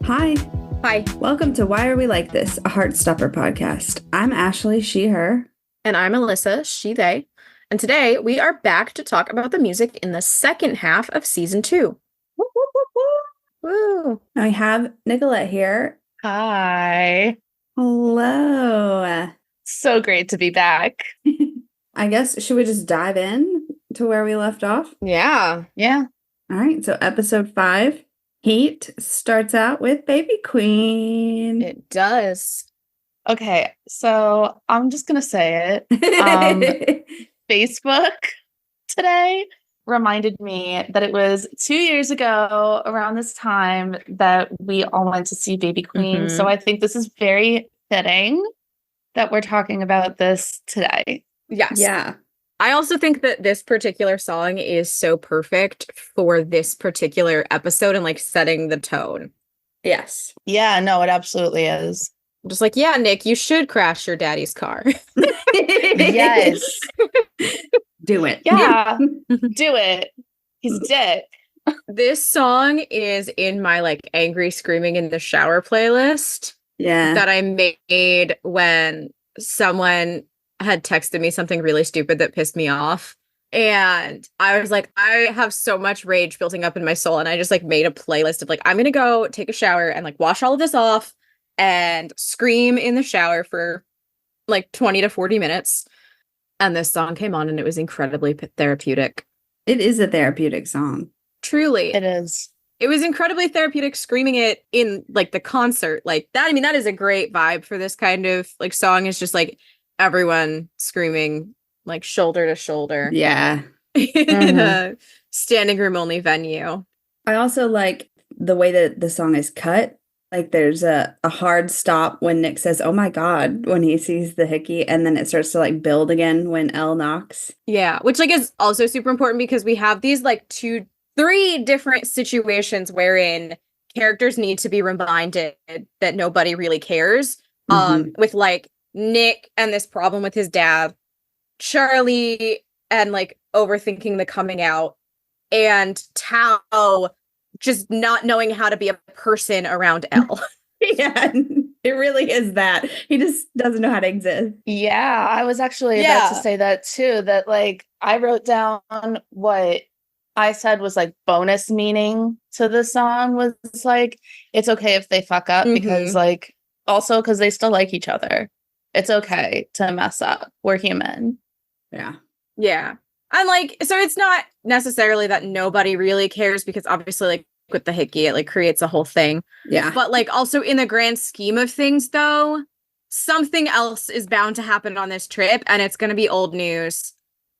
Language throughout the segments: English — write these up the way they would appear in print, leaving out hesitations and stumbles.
Hi. Hi. Welcome to Why Are We Like This, a Heartstopper podcast. I'm Ashley, she, her. And I'm Alyssa, she, they. And today we are back to talk about the music in the second half of season 2. Woo, woo, woo, woo. Woo! I have Nicolette here. Hi. Hello. So great to be back. I guess, should we just dive in to where we left off? Yeah. Yeah. All right, so episode 5, Heat, starts out with Baby Queen. It does. Okay, so I'm just going to say it. Facebook today reminded me that it was 2 years ago around this time that we all went to see Baby Queen. Mhm. So I think this is very fitting that we're talking about this today. Yes. Yeah. I also think that this particular song is so perfect for this particular episode and like setting the tone. Yes. Yeah, no, it absolutely is. Just like, yeah, Nick, you should crash your daddy's car. Yes. Do it. Yeah. Do it. He's a dick. This song is in my like angry screaming in the shower playlist Yeah. that I made when someone had texted me something really stupid that pissed me off. And I was like, I have so much rage building up in my soul. And I just like made a playlist of like, I'm going to go take a shower and like wash all of this off and scream in the shower for like 20 to 40 minutes. And this song came on and it was incredibly therapeutic. It is a therapeutic song. Truly. It is. It was incredibly therapeutic screaming it in like the concert. Like that, I mean, that is a great vibe for this kind of like song. Is just like everyone screaming like shoulder to shoulder. Yeah. In a standing room only venue. I also like the way that the song is cut. Like there's a hard stop when Nick says, "Oh my God," when he sees the hickey, and then it starts to like build again when Elle knocks. Yeah, which like is also super important because we have these like 3 different situations wherein characters need to be reminded that nobody really cares. With like Nick and this problem with his dad, Charlie and like overthinking the coming out, and Tao just not knowing how to be a person around Elle. Yeah, it really is that. He just doesn't know how to exist. Yeah, I was actually about to say that too, that like I wrote down what I said was like bonus meaning to the song was like, it's okay if they fuck up because like also because they still like each other. It's okay to mess up. We're human. Yeah. Yeah. And like, so it's not necessarily that nobody really cares because obviously like with the hickey, it like creates a whole thing. Yeah. But like also in the grand scheme of things though, something else is bound to happen on this trip and it's going to be old news.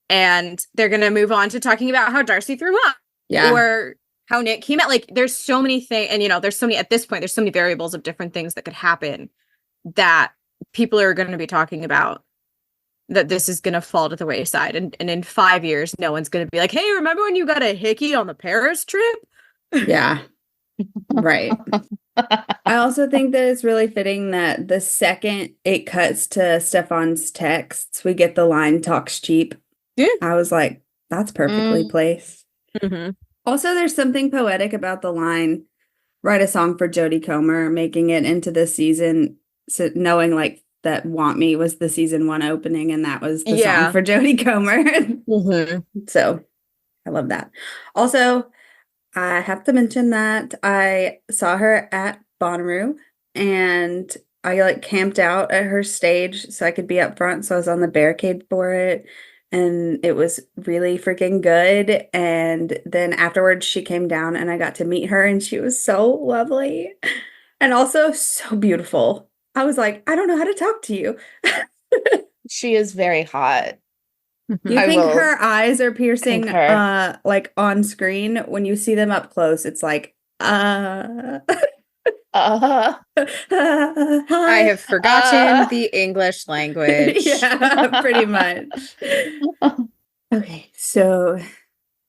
And they're going to move on to talking about how Darcy threw up. Yeah. Or how Nick came out. Like there's so many things. And you know, there's so many, at this point, there's so many variables of different things that could happen that people are going to be talking about, that this is going to fall to the wayside. And in 5 years, no one's going to be like, hey, remember when you got a hickey on the Paris trip? Yeah. Right. I also think that it's really fitting that the second it cuts to Stefan's texts, we get the line "talks cheap." Yeah. I was like, that's perfectly placed. Mm-hmm. Also, there's something poetic about the line, "Write a song for Jodie Comer," making it into this season, so knowing like that "Want Me" was the season 1 opening and that was the song for Jodie Comer. So I love that. Also, I have to mention that I saw her at Bonnaroo and I like camped out at her stage so I could be up front. So I was on the barricade for it and it was really freaking good. And then afterwards she came down and I got to meet her and she was so lovely and also so beautiful. I was like, I don't know how to talk to you. She is very hot. You I think will her eyes are piercing concur. like on screen? When you see them up close, it's like Hi. I have forgotten the English language. Yeah, pretty much. Okay, so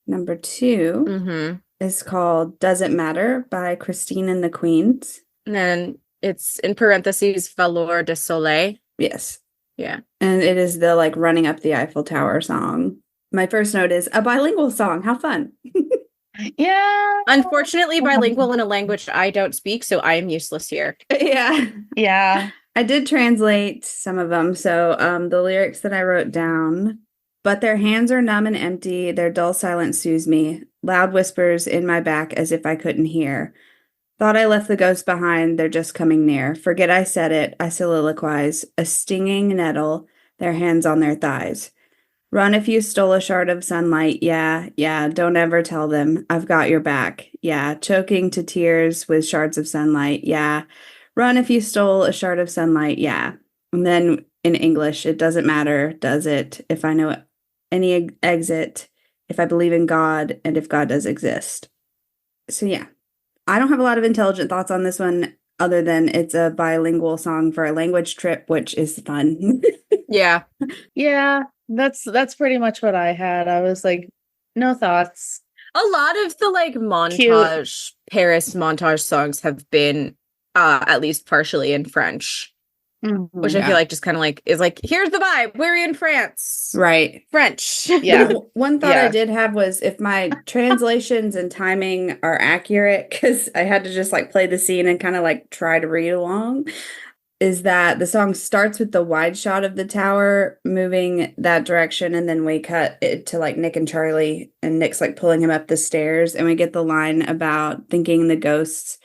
number 2 is called "Does It Matter" by Christine and the Queens. And then it's in parentheses, Valor de Soleil. Yes. Yeah. And it is the like running up the Eiffel Tower song. My first note is a bilingual song. How fun. Yeah. Unfortunately, bilingual in a language I don't speak, so I am useless here. Yeah. Yeah. I did translate some of them. So the lyrics that I wrote down, but their hands are numb and empty. Their dull silence soothes me. Loud whispers in my back as if I couldn't hear. Thought I left the ghosts behind. They're just coming near. Forget I said it. I soliloquize. A stinging nettle. Their hands on their thighs. Run if you stole a shard of sunlight. Yeah, yeah. Don't ever tell them. I've got your back. Yeah. Choking to tears with shards of sunlight. Yeah. Run if you stole a shard of sunlight. Yeah. And then in English, it doesn't matter, does it? If I know any exit, if I believe in God, and if God does exist. So yeah, I don't have a lot of intelligent thoughts on this one other than it's a bilingual song for a language trip, which is fun. Yeah. Yeah. That's pretty much what I had. I was like, no thoughts. A lot of the like montage, Paris montage songs have been at least partially in French. Which I feel like just kind of like is like, here's the vibe. We're in France. Right. French. Yeah. One thought I did have was if my translations and timing are accurate, because I had to just like play the scene and kind of like try to read along, is that the song starts with the wide shot of the tower moving that direction, and then we cut it to like Nick and Charlie, and Nick's like pulling him up the stairs, and we get the line about thinking the ghosts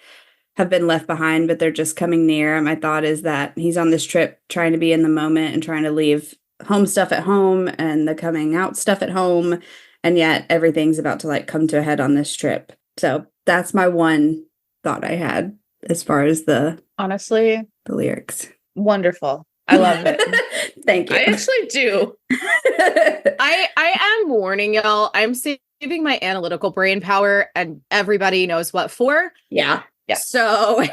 have been left behind, but they're just coming near. My thought is that he's on this trip trying to be in the moment and trying to leave home stuff at home and the coming out stuff at home. And yet everything's about to like come to a head on this trip. So that's my one thought I had as far as honestly, the lyrics. Wonderful. I love it. Thank you. I actually do. I am warning y'all. I'm saving my analytical brain power, and everybody knows what for. Yeah. Yeah. So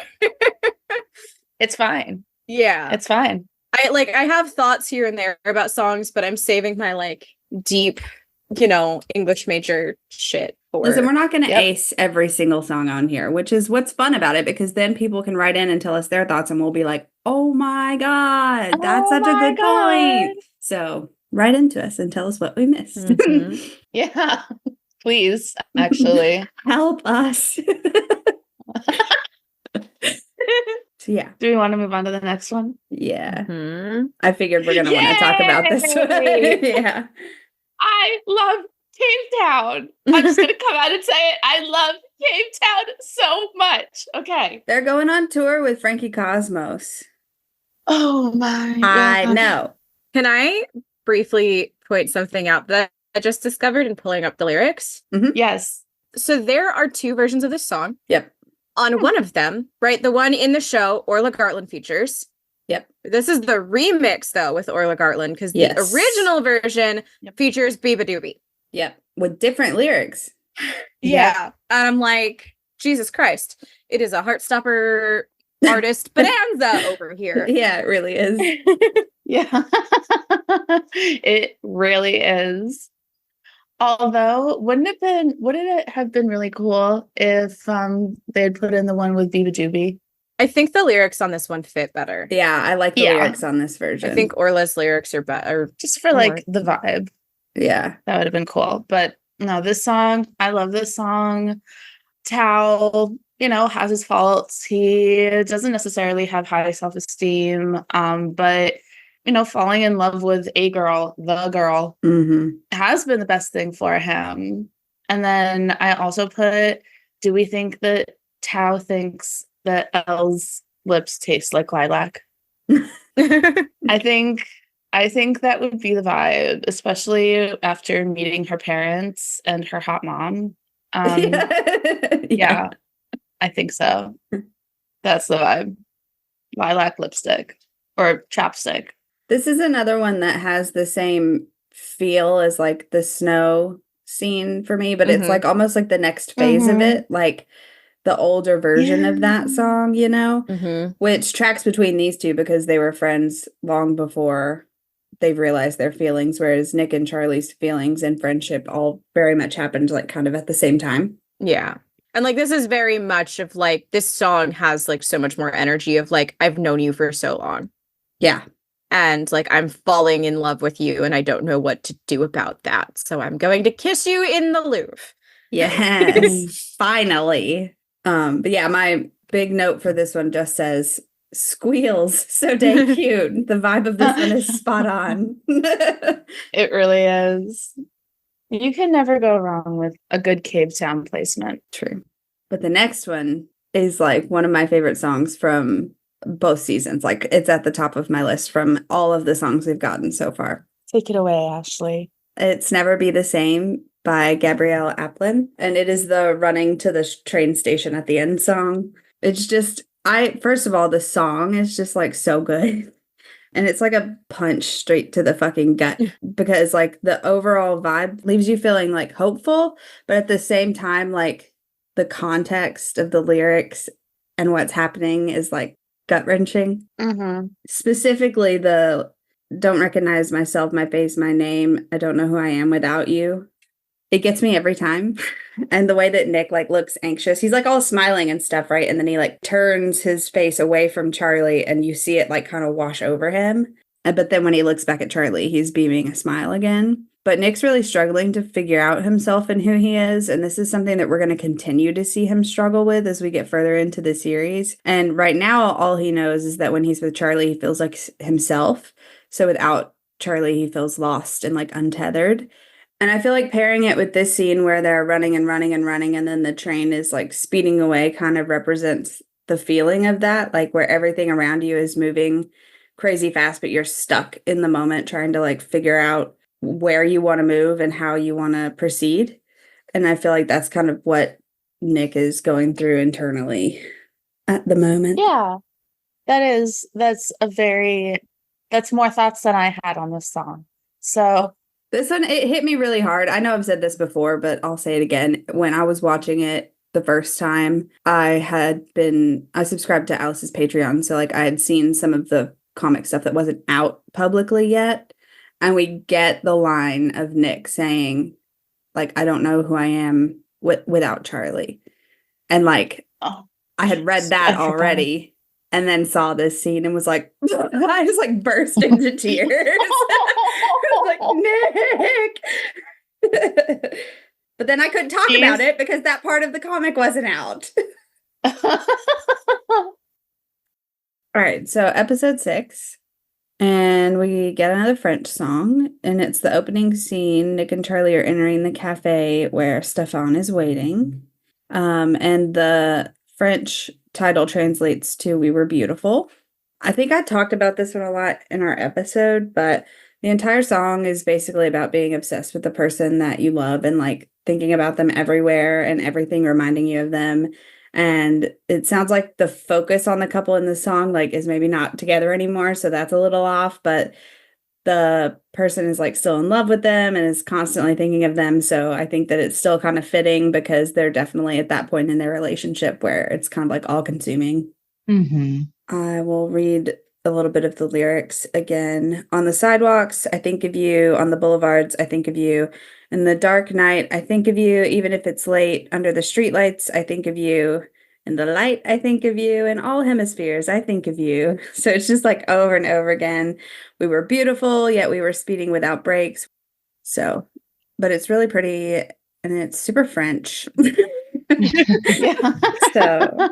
it's fine. Yeah. It's fine. I have thoughts here and there about songs, but I'm saving my like deep, English major shit for. Listen, we're not going to ace every single song on here, which is what's fun about it, because then people can write in and tell us their thoughts and we'll be like, oh my God, that's such a good point. So write into us and tell us what we missed. Mm-hmm. Yeah, please, actually. Help us. So yeah. Do we want to move on to the next one? Yeah. Mm-hmm. I figured we're going to want to talk about this one. Yeah. I love Cave Town. I'm just going to come out and say it. I love Cave Town so much. Okay. They're going on tour with Frankie Cosmos. Oh my God. I know. Can I briefly point something out that I just discovered in pulling up the lyrics? Mm-hmm. Yes. So there are two versions of this song. Yep. On one of them, right, the one in the show, Orla Gartland features. Yep. This is the remix, though, with Orla Gartland, because the original version features Biba Doobie. Yep. With different lyrics. Yeah. And I'm like, Jesus Christ. It is a Heartstopper artist bonanza over here. Yeah, it really is. Yeah. It really is. Although, wouldn't it have been really cool if they had put in the one with Biba Doobie? I think the lyrics on this one fit better. Yeah, I like the lyrics on this version. I think Orla's lyrics are better. Just for like the vibe. Yeah. That would have been cool. But no, this song, I love this song. Tao, has his faults. He doesn't necessarily have high self-esteem. But falling in love with the girl, has been the best thing for him. And then I also put, do we think that Tao thinks that Elle's lips taste like lilac? I think that would be the vibe, especially after meeting her parents and her hot mom. Yeah, I think so. That's the vibe. Lilac lipstick or chapstick. This is another one that has the same feel as like the snow scene for me, but it's like almost like the next phase of it, like the older version of that song, which tracks between these two because they were friends long before they've realized their feelings, whereas Nick and Charlie's feelings and friendship all very much happened like kind of at the same time. Yeah. And like this is very much of like this song has like so much more energy of like I've known you for so long. Yeah. And like, I'm falling in love with you and I don't know what to do about that. So I'm going to kiss you in the Louvre. Yes, finally. But yeah, my big note for this one just says squeals, so dang cute. The vibe of this one is spot on. It really is. You can never go wrong with a good Cave Town placement. True. But the next one is like one of my favorite songs from both seasons. Like it's at the top of my list from all of the songs we've gotten so far. Take it away, Ashley. It's Never Be the Same by Gabrielle Aplin. And it is the running to the train station at the end song. It's just, first of all, the song is just like so good. And it's like a punch straight to the fucking gut because like the overall vibe leaves you feeling like hopeful, but at the same time, like the context of the lyrics and what's happening is like gut wrenching. Mm-hmm. Specifically the don't recognize myself, my face, my name. I don't know who I am without you. It gets me every time. And the way that Nick like looks anxious, he's like all smiling and stuff, right? And then he like turns his face away from Charlie and you see it like kind of wash over him. But then when he looks back at Charlie, he's beaming a smile again. But Nick's really struggling to figure out himself and who he is. And this is something that we're going to continue to see him struggle with as we get further into the series. And right now, all he knows is that when he's with Charlie, he feels like himself. So without Charlie, he feels lost and like untethered. And I feel like pairing it with this scene where they're running and running and running and then the train is like speeding away kind of represents the feeling of that, like where everything around you is moving crazy fast, but you're stuck in the moment trying to like figure out where you want to move and how you want to proceed. And I feel like that's kind of what Nick is going through internally at the moment. Yeah, that's more thoughts than I had on this song. So this one, it hit me really hard. I know I've said this before, but I'll say it again. When I was watching it the first time, I subscribed to Alyssa's Patreon. So like I had seen some of the comic stuff that wasn't out publicly yet. And we get the line of Nick saying, like, I don't know who I am without Charlie. And like, I had read that already. And then saw this scene and was like, I just like burst into tears. I was like, Nick. But then I couldn't talk about it because that part of the comic wasn't out. All right, so episode 6. And we get another French song. And it's the opening scene. Nick and Charlie are entering the cafe where Stefan is waiting. And the French title translates to We Were Beautiful. I think I talked about this one a lot in our episode, but the entire song is basically about being obsessed with the person that you love and like thinking about them everywhere and everything reminding you of them. And it sounds like the focus on the couple in the song like is maybe not together anymore, so that's a little off, but the person is like still in love with them and is constantly thinking of them. So I think that it's still kind of fitting because they're definitely at that point in their relationship where it's kind of like all consuming. Mm-hmm. I will read a little bit of the lyrics again. On the sidewalks, I think of you. On the boulevards, I think of you. In the dark night, I think of you. Even if it's late, under the streetlights, I think of you. In the light, I think of you. In all hemispheres, I think of you. So it's just like over and over again. We were beautiful, yet we were speeding without brakes. So, but it's really pretty and it's super French. So,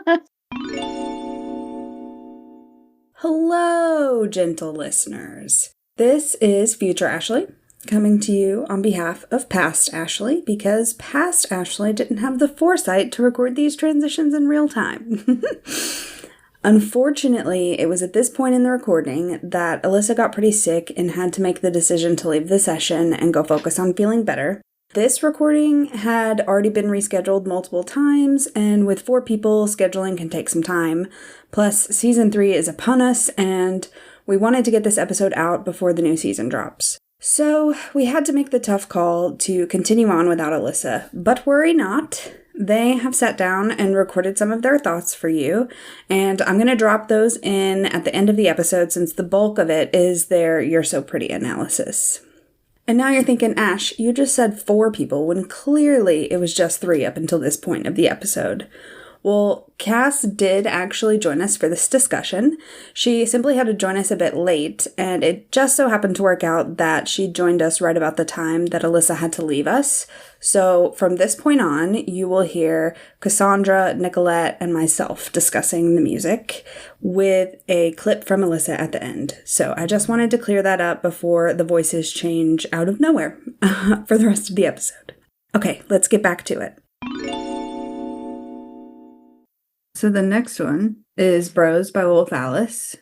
hello, gentle listeners. This is Future Ashley coming to you on behalf of Past Ashley because Past Ashley didn't have the foresight to record these transitions in real time. Unfortunately, it was at this point in the recording that Alyssa got pretty sick and had to make the decision to leave the session and go focus on feeling better. This recording had already been rescheduled multiple times, and with 4 people, scheduling can take some time. Plus, season 3 is upon us, and we wanted to get this episode out before the new season drops. So, we had to make the tough call to continue on without Alyssa. But worry not. They have sat down and recorded some of their thoughts for you, and I'm going to drop those in at the end of the episode since the bulk of it is their You're So Pretty analysis. And now you're thinking, Ash, you just said 4 people when clearly it was just 3 up until this point of the episode. Well, Kass did actually join us for this discussion. She simply had to join us a bit late, and it just so happened to work out that she joined us right about the time that Alyssa had to leave us. So from this point on, you will hear Cassandra, Nicolette, and myself discussing the music with a clip from Alyssa at the end. So I just wanted to clear that up before the voices change out of nowhere for the rest of the episode. Okay, let's get back to it. So the next one is Bros by Wolf Alice.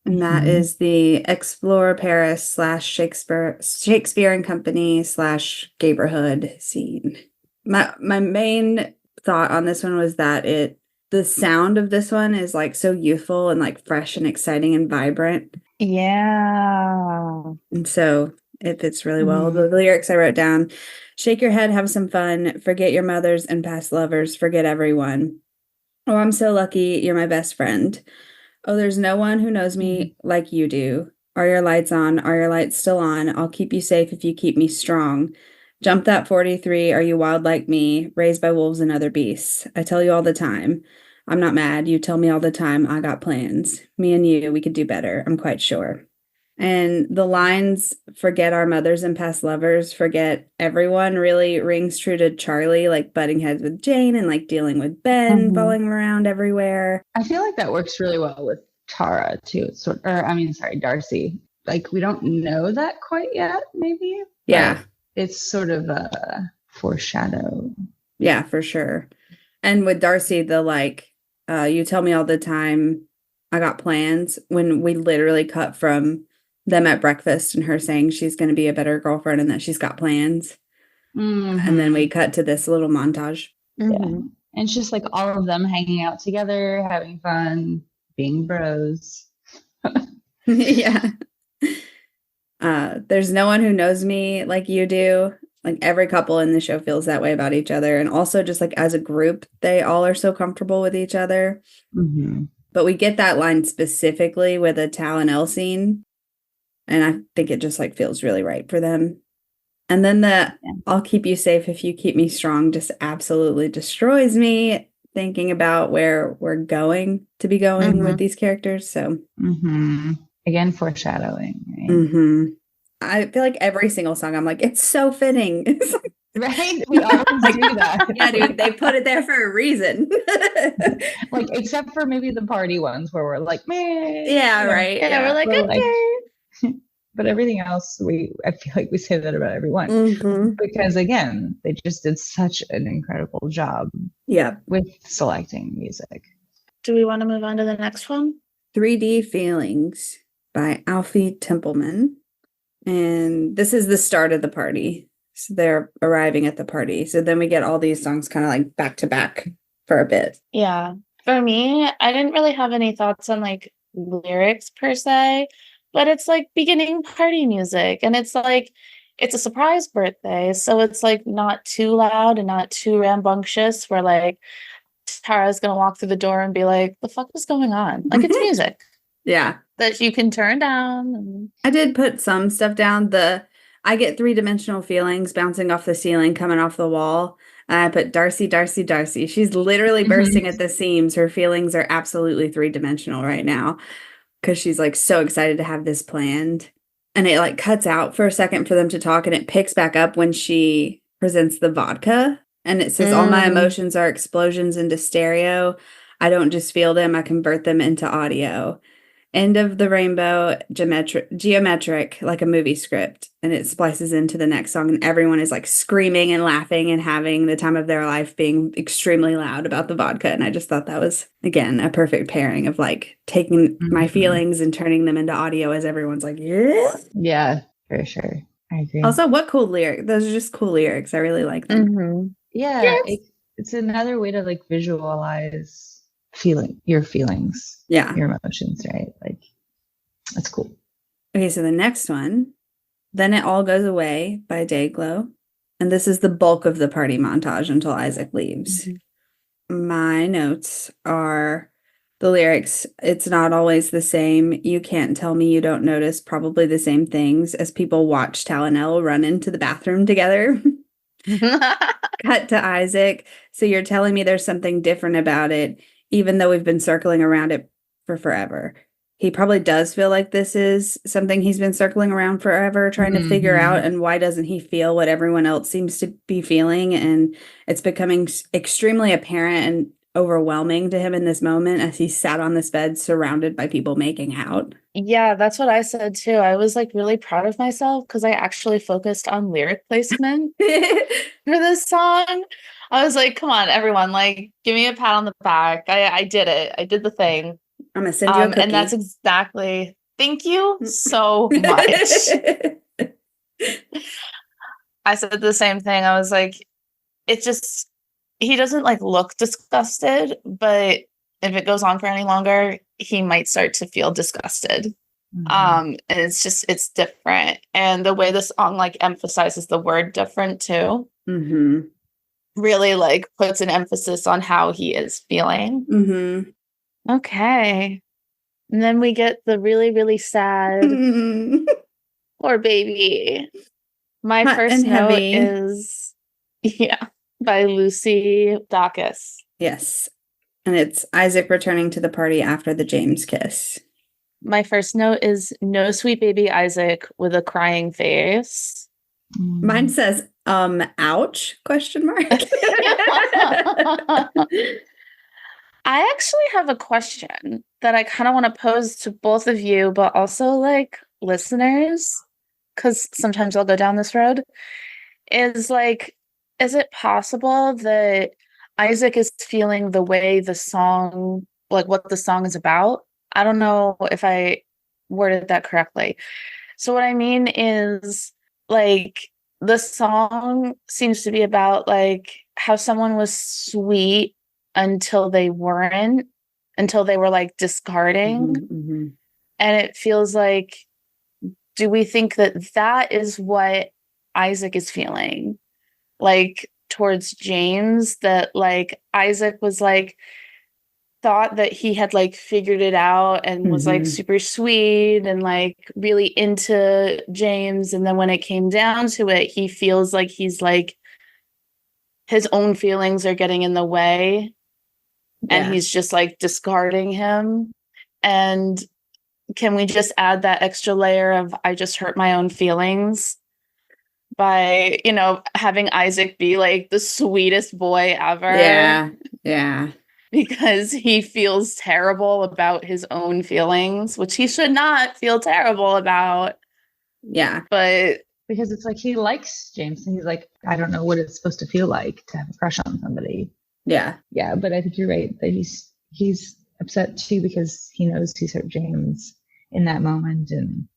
And that is the Explore Paris / Shakespeare and Company / Neighborhood scene. My main thought on this one was that the sound of this one is like so youthful and like fresh and exciting and vibrant. Yeah. And so it fits really well. The lyrics I wrote down: shake your head, have some fun, forget your mothers and past lovers, forget everyone. Oh, I'm so lucky you're my best friend. Oh, there's no one who knows me like you do. Are your lights on? Are your lights still on? I'll keep you safe if you keep me strong. Jump that 43. Are you wild like me? Raised by wolves and other beasts. I tell you all the time. I'm not mad. You tell me all the time. I got plans. Me and you, we could do better. I'm quite sure. And the lines, forget our mothers and past lovers, forget everyone, really rings true to Charlie, like butting heads with Jane and like dealing with Ben, following him around everywhere. I feel like that works really well with Tara too. Darcy. Like we don't know that quite yet, maybe. Yeah. It's sort of a foreshadow. Yeah, for sure. And with Darcy, the like, you tell me all the time, I got plans, when we literally cut from them at breakfast and her saying she's going to be a better girlfriend and that she's got plans. And then we cut to this little montage. Yeah. And it's just like all of them hanging out together, having fun, being bros. Yeah. There's no one who knows me like you do. Like every couple in the show feels that way about each other. And also just like as a group, they all are so comfortable with each other. But we get that line specifically with a Tal and Elle scene. And I think it just like feels really right for them. And then I'll keep you safe if you keep me strong just absolutely destroys me thinking about where we're going to be going with these characters. So again, foreshadowing. Right? I feel like every single song I'm like, it's so fitting. It's like, right? We always do that. Yeah, dude, they put it there for a reason. Like, except for maybe the party ones where we're like, man. Yeah, right. Yeah, we're like, okay. But everything else, I feel like we say that about everyone. Because again, they just did such an incredible job with selecting music. Do we want to move on to the next one? 3D Feelings by Alfie Templeman. And this is the start of the party. So they're arriving at the party. So then we get all these songs kind of like back to back for a bit. Yeah. For me, I didn't really have any thoughts on like lyrics per se, but it's like beginning party music. And it's like, it's a surprise birthday. So it's like not too loud and not too rambunctious where like Tara's going to walk through the door and be like, the fuck is going on? Like it's music. Yeah. That you can turn down. I did put some stuff down. I get 3-dimensional feelings bouncing off the ceiling, coming off the wall. I put Darcy, Darcy, Darcy. She's literally bursting at the seams. Her feelings are absolutely 3-dimensional right now because she's like so excited to have this planned. And it like cuts out for a second for them to talk and it picks back up when she presents the vodka. And it says, all my emotions are explosions into stereo. I don't just feel them, I convert them into audio. End of the rainbow, geometric, like a movie script. And it splices into the next song. And everyone is like screaming and laughing and having the time of their life, being extremely loud about the vodka. And I just thought that was, again, a perfect pairing of like taking my feelings and turning them into audio as everyone's like, yeah. Yeah, for sure. I agree. Also, what cool lyrics. Those are just cool lyrics. I really like them. Yeah, yes. It's another way to like visualize your feelings, your emotions, right? Like that's cool. Okay, so the next one, Then It All Goes Away by Dayglow, and this is the bulk of the party montage until Isaac leaves. My notes are the lyrics: it's not always the same, you can't tell me you don't notice probably the same things as people watch Tal and Elle run into the bathroom together. Cut to Isaac. So you're telling me there's something different about it, even though we've been circling around it for forever. He probably does feel like this is something he's been circling around forever, trying to figure out. And why doesn't he feel what everyone else seems to be feeling? And it's becoming extremely apparent and overwhelming to him in this moment as he sat on this bed surrounded by people making out. Yeah, that's what I said too. I was like really proud of myself because I actually focused on lyric placement for this song. I was like, come on, everyone, like, give me a pat on the back. I did it. I did the thing. I'm gonna send you a cookie. And that's exactly, thank you so much. I said the same thing. I was like, it just, he doesn't like look disgusted, but if it goes on for any longer, he might start to feel disgusted. And it's different. And the way the song like emphasizes the word different too, really like puts an emphasis on how he is feeling. Okay. And then we get the really, really sad, poor baby. My first note is, by Lucy Dacus. Yes. And it's Isaac returning to the party after the James kiss. My first note is no sweet baby Isaac with a crying face. Mine says, ouch, question mark. I actually have a question that I kind of want to pose to both of you, but also like listeners, because sometimes I'll go down this road. Is it possible that Isaac is feeling the way the song, like what the song is about? I don't know if I worded that correctly. So what I mean is like the song seems to be about like how someone was sweet until they weren't, until they were like discarding. And it feels like, do we think that that is what Isaac is feeling? Like towards James, that like Isaac was like, thought that he had like figured it out and was like super sweet and like really into James. And then when it came down to it, he feels like he's like, his own feelings are getting in the way. And he's just like discarding him. And can we just add that extra layer of I just hurt my own feelings by, having Isaac be like the sweetest boy ever? Yeah. Because he feels terrible about his own feelings, which he should not feel terrible about. Yeah. But because it's like he likes James and he's like, I don't know what it's supposed to feel like to have a crush on somebody. Yeah, but I think you're right that he's upset too because he knows he's hurt James in that moment. And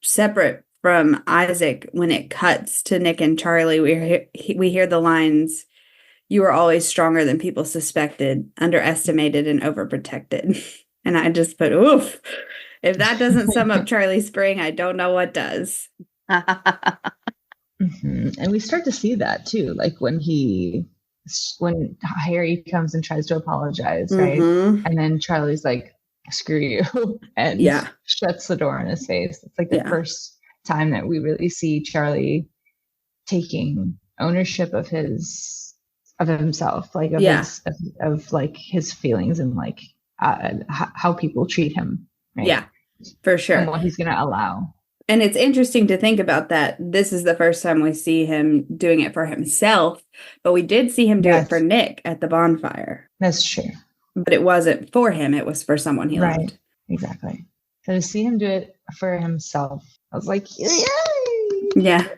separate from Isaac, when it cuts to Nick and Charlie, we hear the lines, "You were always stronger than people suspected, underestimated and overprotected." And I just put, oof. If that doesn't sum up Charlie Spring, I don't know what does. And we start to see that too, like when Harry comes and tries to apologize, right? And then Charlie's like, screw you, and shuts the door in his face. It's like the first time that we really see Charlie taking ownership of himself, like of like his feelings and like how people treat him, right? Yeah, for sure. And what he's going to allow. And it's interesting to think about that. This is the first time we see him doing it for himself, but we did see him do it for Nick at the bonfire. That's true. But it wasn't for him. It was for someone he loved. Exactly. So to see him do it for himself, I was like, yay! Yeah.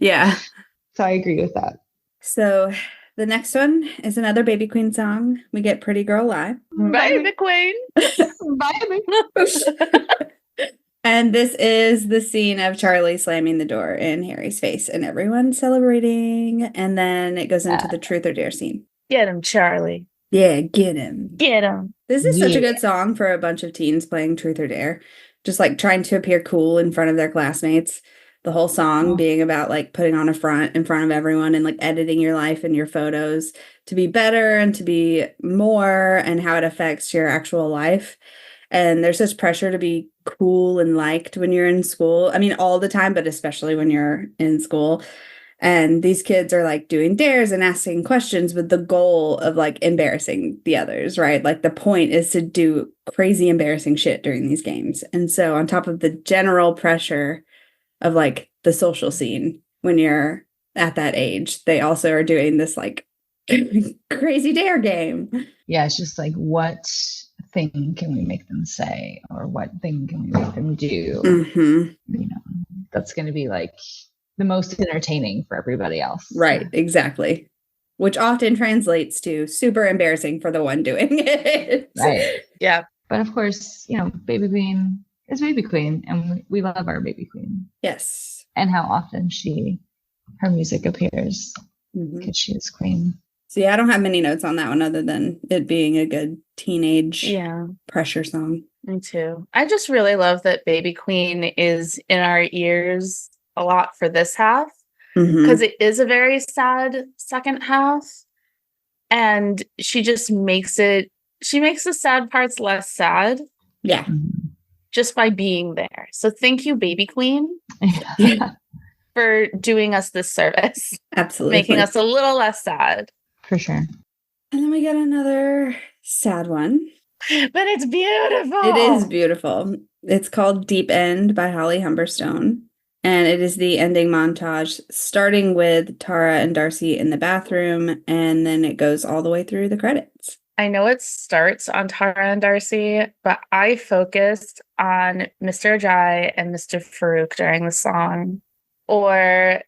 Yeah. So I agree with that. So the next one is another Baby Queen song. We get Pretty Girl Live. Baby Queen. Baby. And this is the scene of Charlie slamming the door in Harry's face and everyone celebrating. And then it goes into the Truth or Dare scene. Get him, Charlie. Yeah, get him. Get him. This is such a good song for a bunch of teens playing Truth or Dare. Just like trying to appear cool in front of their classmates. The whole song being about like putting on a front in front of everyone and like editing your life and your photos to be better and to be more, and how it affects your actual life. And there's this pressure to be cool and liked when you're in school. I mean, all the time, but especially when you're in school. And these kids are like doing dares and asking questions with the goal of like embarrassing the others, right? Like the point is to do crazy embarrassing shit during these games. And so on top of the general pressure of like the social scene when you're at that age, they also are doing this like crazy dare game. Yeah, it's just like, what thing can we make them say, or what thing can we make them do? Mm-hmm. You know, that's going to be like the most entertaining for everybody else. Right, exactly. Which often translates to super embarrassing for the one doing it. Right. Yeah. But of course, you know, Baby Queen is Baby Queen, and we love our Baby Queen. Yes. And how often her music appears, because she is queen. So yeah, I don't have many notes on that one other than it being a good teenage pressure song. Me too. I just really love that Baby Queen is in our ears a lot for this half, because it is a very sad second half, and she just makes the sad parts less sad. Yeah. Just by being there. So thank you, Baby Queen, for doing us this service. Absolutely. Making us a little less sad. For sure. And then we get another sad one. But it's beautiful. It is beautiful. It's called Deep End by Holly Humberstone. And it is the ending montage starting with Tara and Darcy in the bathroom. And then it goes all the way through the credits. I know it starts on Tara and Darcy, but I focused on Mr. Ajay and Mr. Farouk during the song. Or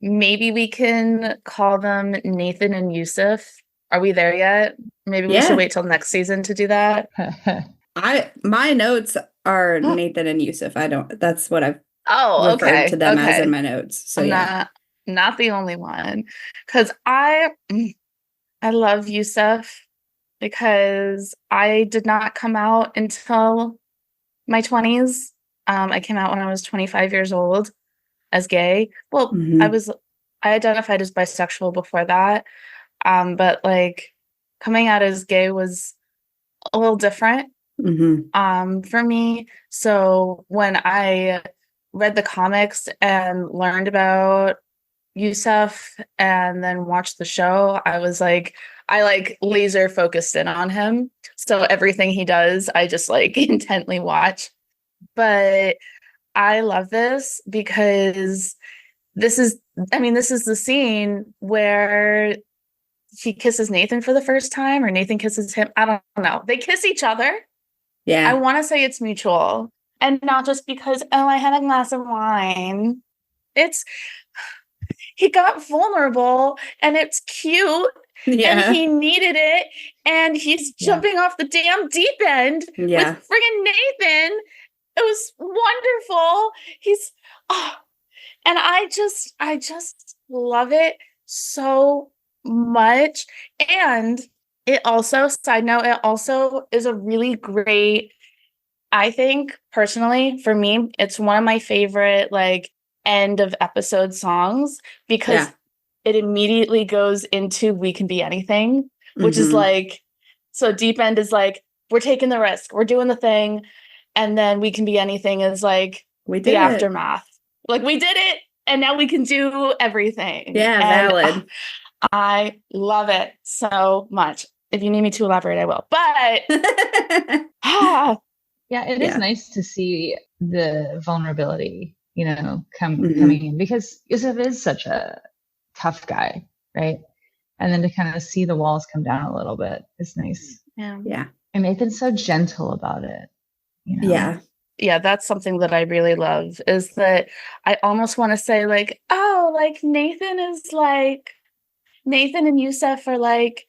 maybe we can call them Nathan and Yusuf. Are we there yet? Maybe we should wait till next season to do that. My notes are Nathan and Yusuf. That's what I've referred to them as in my notes. So not the only one. Because I love Yusuf, because I did not come out until my 20s. I came out when I was 25 years old as gay. Well, I identified as bisexual before that. But like coming out as gay was a little different for me. So when I read the comics and learned about Yusuf and then watched the show, I laser focused in on him. So everything he does, I just like intently watch. But I love this because this is the scene where he kisses Nathan for the first time, or Nathan kisses him. I don't know. They kiss each other. Yeah. I want to say it's mutual, and not just because, I had a glass of wine. He got vulnerable, and it's cute. Yeah. And he needed it, and he's jumping off the damn deep end with friggin' Nathan. It was wonderful. And I just love it so much. And it also, side note, it also is a really great, I think personally for me, it's one of my favorite like end of episode songs, because it immediately goes into We Can Be Anything, which is like, so Deep End is like, we're taking the risk, we're doing the thing. And then We Can Be Anything is like the aftermath. Like, we did it, and now we can do everything. Yeah, and, valid. I love it so much. If you need me to elaborate, I will. But yeah, it is nice to see the vulnerability, coming in, because Yusuf is such a tough guy, right? And then to kind of see the walls come down a little bit is nice. Yeah. And Nathan's so gentle about it. Yeah, that's something that I really love, is that I almost want to say like, oh, like Nathan and Yusuf are like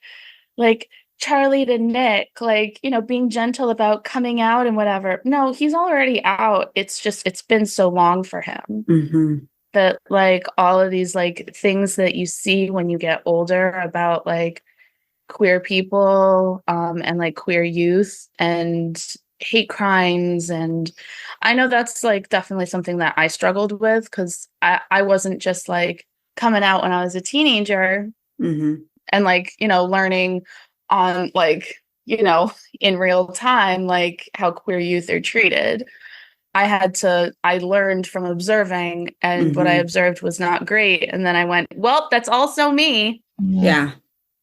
Charlie to Nick, like, being gentle about coming out and whatever. No, he's already out. It's just, it's been so long for him that like all of these like things that you see when you get older about like queer people and like queer youth and hate crimes. And I know that's like definitely something that I struggled with, because I wasn't just like coming out when I was a teenager and like, learning on like, in real time, like how queer youth are treated. I learned from observing, and what I observed was not great. And then I went, well, that's also me. Yeah.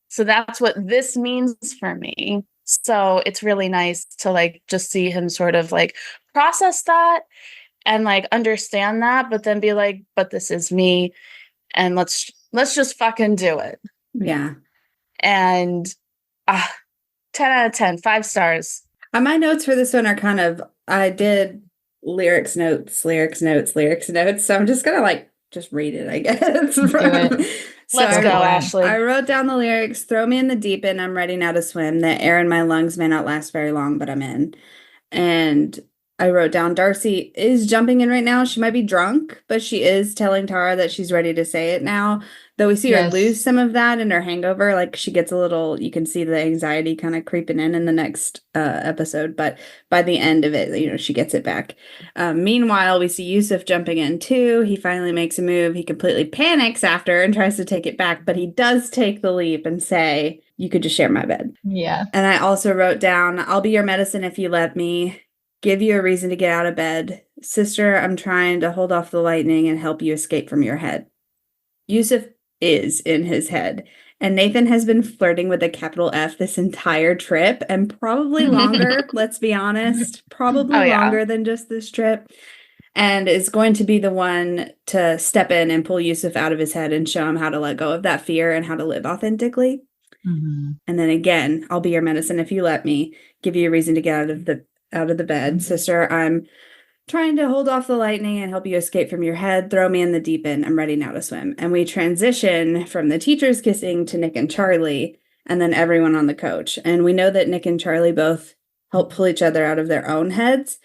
So that's what this means for me. So it's really nice to like just see him sort of like process that and like understand that, but then be like, but this is me, and let's just fucking do it. Yeah. And 10 out of 10, 5 stars. My notes for this one are kind of, I did lyrics notes. So I'm just gonna like just read it, I guess. Let's go, Ashley. I wrote down the lyrics: throw me in the deep end, I'm ready now to swim. The air in my lungs may not last very long, but I'm in. And I wrote down, Darcy is jumping in right now. She might be drunk, but she is telling Tara that she's ready to say it now. Though we see her lose some of that in her hangover. Like she gets a little, you can see the anxiety kind of creeping in the next episode. But by the end of it, she gets it back. Meanwhile, we see Yusuf jumping in too. He finally makes a move. He completely panics after and tries to take it back. But he does take the leap and say, you could just share my bed. Yeah. And I also wrote down, I'll be your medicine if you let me. Give you a reason to get out of bed. Sister, I'm trying to hold off the lightning and help you escape from your head. Yusuf is in his head. And Nathan has been flirting with a capital F this entire trip, and probably longer, let's be honest. Probably longer than just this trip. And is going to be the one to step in and pull Yusuf out of his head and show him how to let go of that fear and how to live authentically. And then again, I'll be your medicine if you let me. Give you a reason to get out of the bed. Sister, I'm trying to hold off the lightning and help you escape from your head. Throw me in the deep end. I'm ready now to swim. And we transition from the teachers kissing to Nick and Charlie, and then everyone on the coach. And we know that Nick and Charlie both help pull each other out of their own heads,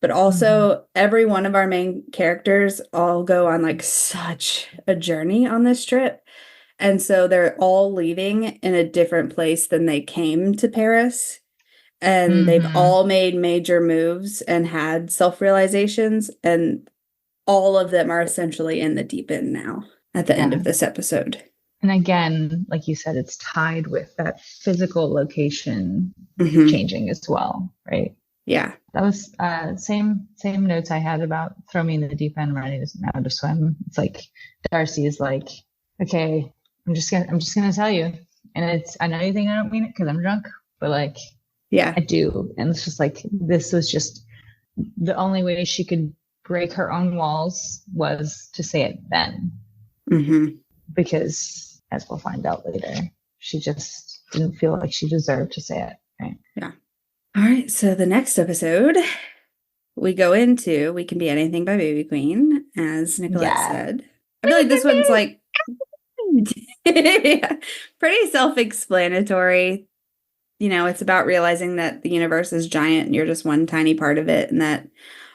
but also every one of our main characters all go on like such a journey on this trip. And so they're all leaving in a different place than they came to Paris. And they've all made major moves and had self-realizations, and all of them are essentially in the deep end now at the end of this episode. And again, like you said, it's tied with that physical location changing as well, right? Yeah. That was same notes I had about throw me in the deep end, ready now to swim. It's like Darcy is like, okay, I'm just gonna tell you, and I know you think I don't mean it because I'm drunk, but like. Yeah, I do. And it's just like, this was just the only way she could break her own walls was to say it then. Because as we'll find out later, she just didn't feel like she deserved to say it. Right. Yeah. All right. So the next episode we go into We Can Be Anything by Baby Queen, as Nicolette said. I feel like this one's like pretty self-explanatory. It's about realizing that the universe is giant and you're just one tiny part of it, and that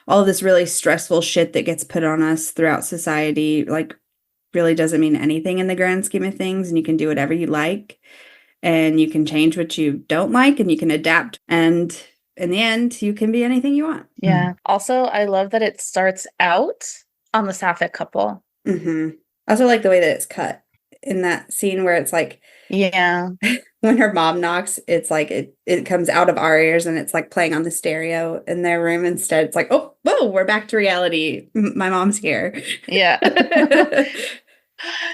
all this really stressful shit that gets put on us throughout society, like, really doesn't mean anything in the grand scheme of things, and you can do whatever you like, and you can change what you don't like, and you can adapt, and in the end, you can be anything you want. Yeah. Also, I love that it starts out on the sapphic couple. I also like the way that it's cut in that scene where it's like, when her mom knocks, it's like it comes out of our ears and it's like playing on the stereo in their room. Instead, it's like, oh, whoa, we're back to reality. My mom's here. Yeah.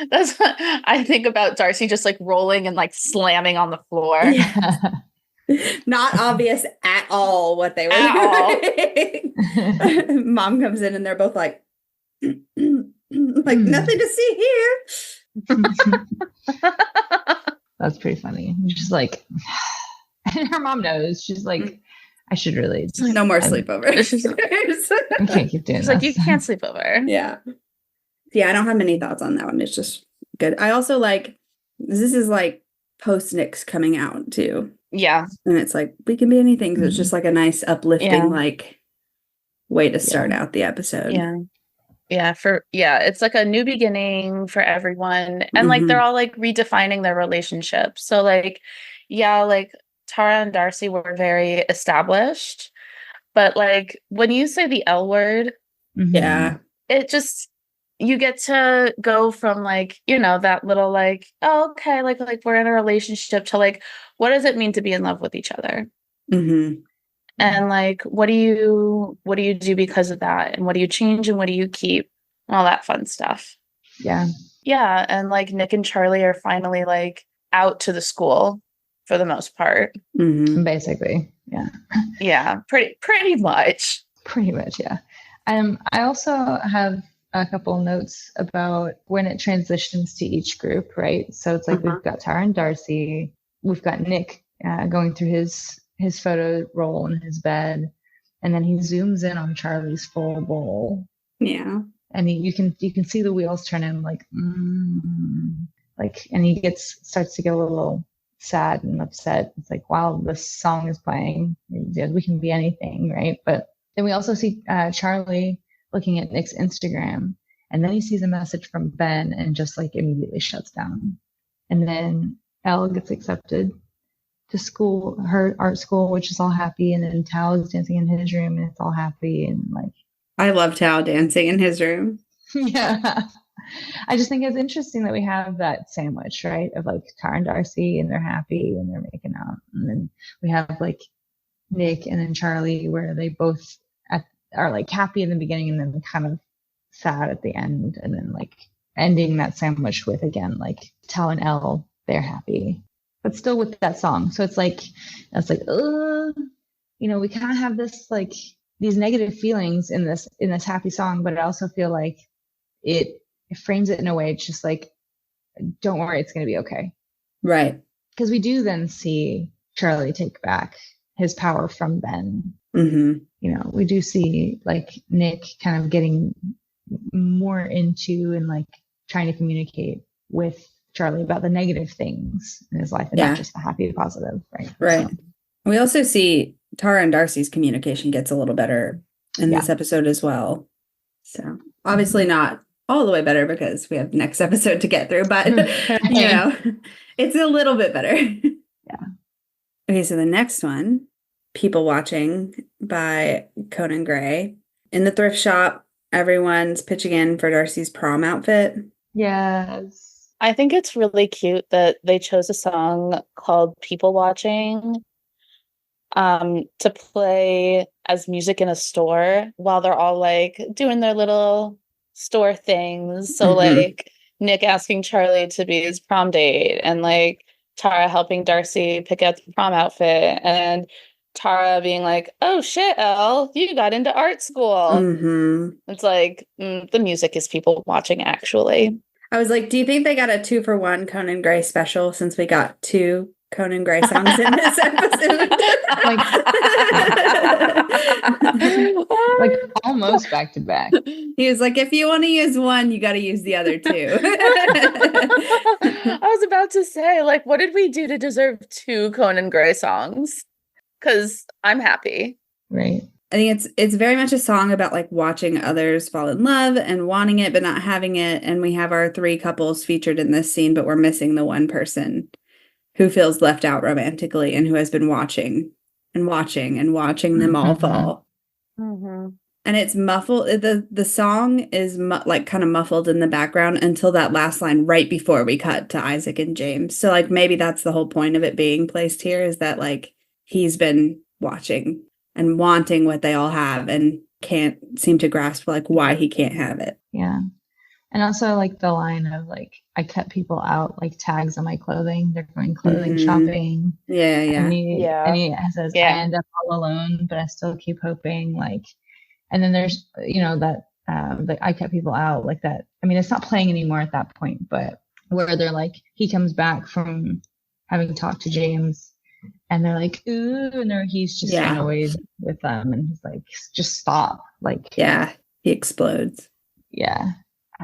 That's what I think about Darcy just like rolling and like slamming on the floor. Yeah. Not obvious at all what they were doing. Mom comes in and they're both like, like nothing to see here. That's pretty funny. She's like, and her mom knows. She's like, I should really just, no more sleepovers. I can't keep doing this. Like, you can't sleep over. Yeah. I don't have many thoughts on that one. It's just good. I also like, this is like post Nick's coming out too. Yeah. And it's like, we can be anything. So it's just like a nice uplifting, like way to start out the episode. It's like a new beginning for everyone, and like they're all like redefining their relationship. So like like Tara and Darcy were very established, but like when you say the L word, it just, you get to go from like, that little like, oh, okay, like we're in a relationship, to like, what does it mean to be in love with each other? And like, what do you do because of that? And what do you change and what do you keep? And all that fun stuff. Yeah. Yeah. And like Nick and Charlie are finally like out to the school for the most part. Basically. Yeah. Yeah. Pretty much. Pretty much, yeah. I also have a couple notes about when it transitions to each group, right? So it's like we've got Tara and Darcy, we've got Nick going through his photo roll in his bed, and then he zooms in on Charlie's full bowl. Yeah, and you can see the wheels turning, like, and he starts to get a little sad and upset. It's like, wow, this song is playing. We can be anything, right? But then we also see Charlie looking at Nick's Instagram, and then he sees a message from Ben and just like immediately shuts down. And then Elle gets accepted to school, her art school, which is all happy. And then Tao is dancing in his room and it's all happy. And like, I love Tao dancing in his room. Yeah. I just think it's interesting that we have that sandwich, right? Of like Tara and Darcy, and they're happy and they're making out. And then we have like Nick and then Charlie, where they both are like happy in the beginning and then kind of sad at the end. And then like ending that sandwich with, again, like Tao and Elle, they're happy, but still with that song. So it's like, we kind of have this, like, these negative feelings in this happy song, but I also feel like it frames it in a way, it's just like, don't worry, it's going to be okay. Right. Because we do then see Charlie take back his power from Ben. We do see like Nick kind of getting more into and like trying to communicate with Charlie about the negative things in his life and not just the happy positive, right? Right. So. We also see Tara and Darcy's communication gets a little better in this episode as well. So obviously not all the way better because we have next episode to get through, but it's a little bit better. Yeah. Okay, so the next one, People Watching by Conan Gray. In the thrift shop, everyone's pitching in for Darcy's prom outfit. Yes. I think it's really cute that they chose a song called People Watching to play as music in a store while they're all like doing their little store things. So like Nick asking Charlie to be his prom date, and like Tara helping Darcy pick out the prom outfit, and Tara being like, oh shit, Elle, you got into art school. It's like the music is People Watching, actually. I was like, do you think they got a 2-for-1 Conan Gray special since we got 2 Conan Gray songs in this episode? like almost back to back. He was like, if you want to use one, you got to use the other 2. I was about to say, like, what did we do to deserve 2 Conan Gray songs? Because I'm happy. Right. I think it's very much a song about like watching others fall in love and wanting it but not having it. And we have our 3 couples featured in this scene, but we're missing the one person who feels left out romantically and who has been watching and watching and watching them all fall. And it's muffled. The song is like kind of muffled in the background until that last line right before we cut to Isaac and James. So like maybe that's the whole point of it being placed here, is that like he's been watching and wanting what they all have and can't seem to grasp like why he can't have it. Yeah. And also like the line of like, I cut people out, like tags on my clothing. They're going clothing shopping. Yeah. And he says, I end up all alone, but I still keep hoping, like, and then there's, that like I cut people out, like that. I mean, it's not playing anymore at that point, but where they're like, he comes back from having talked to James and they're like, ooh, and he's just annoyed with them. And he's like, just stop. Like, he explodes. Yeah.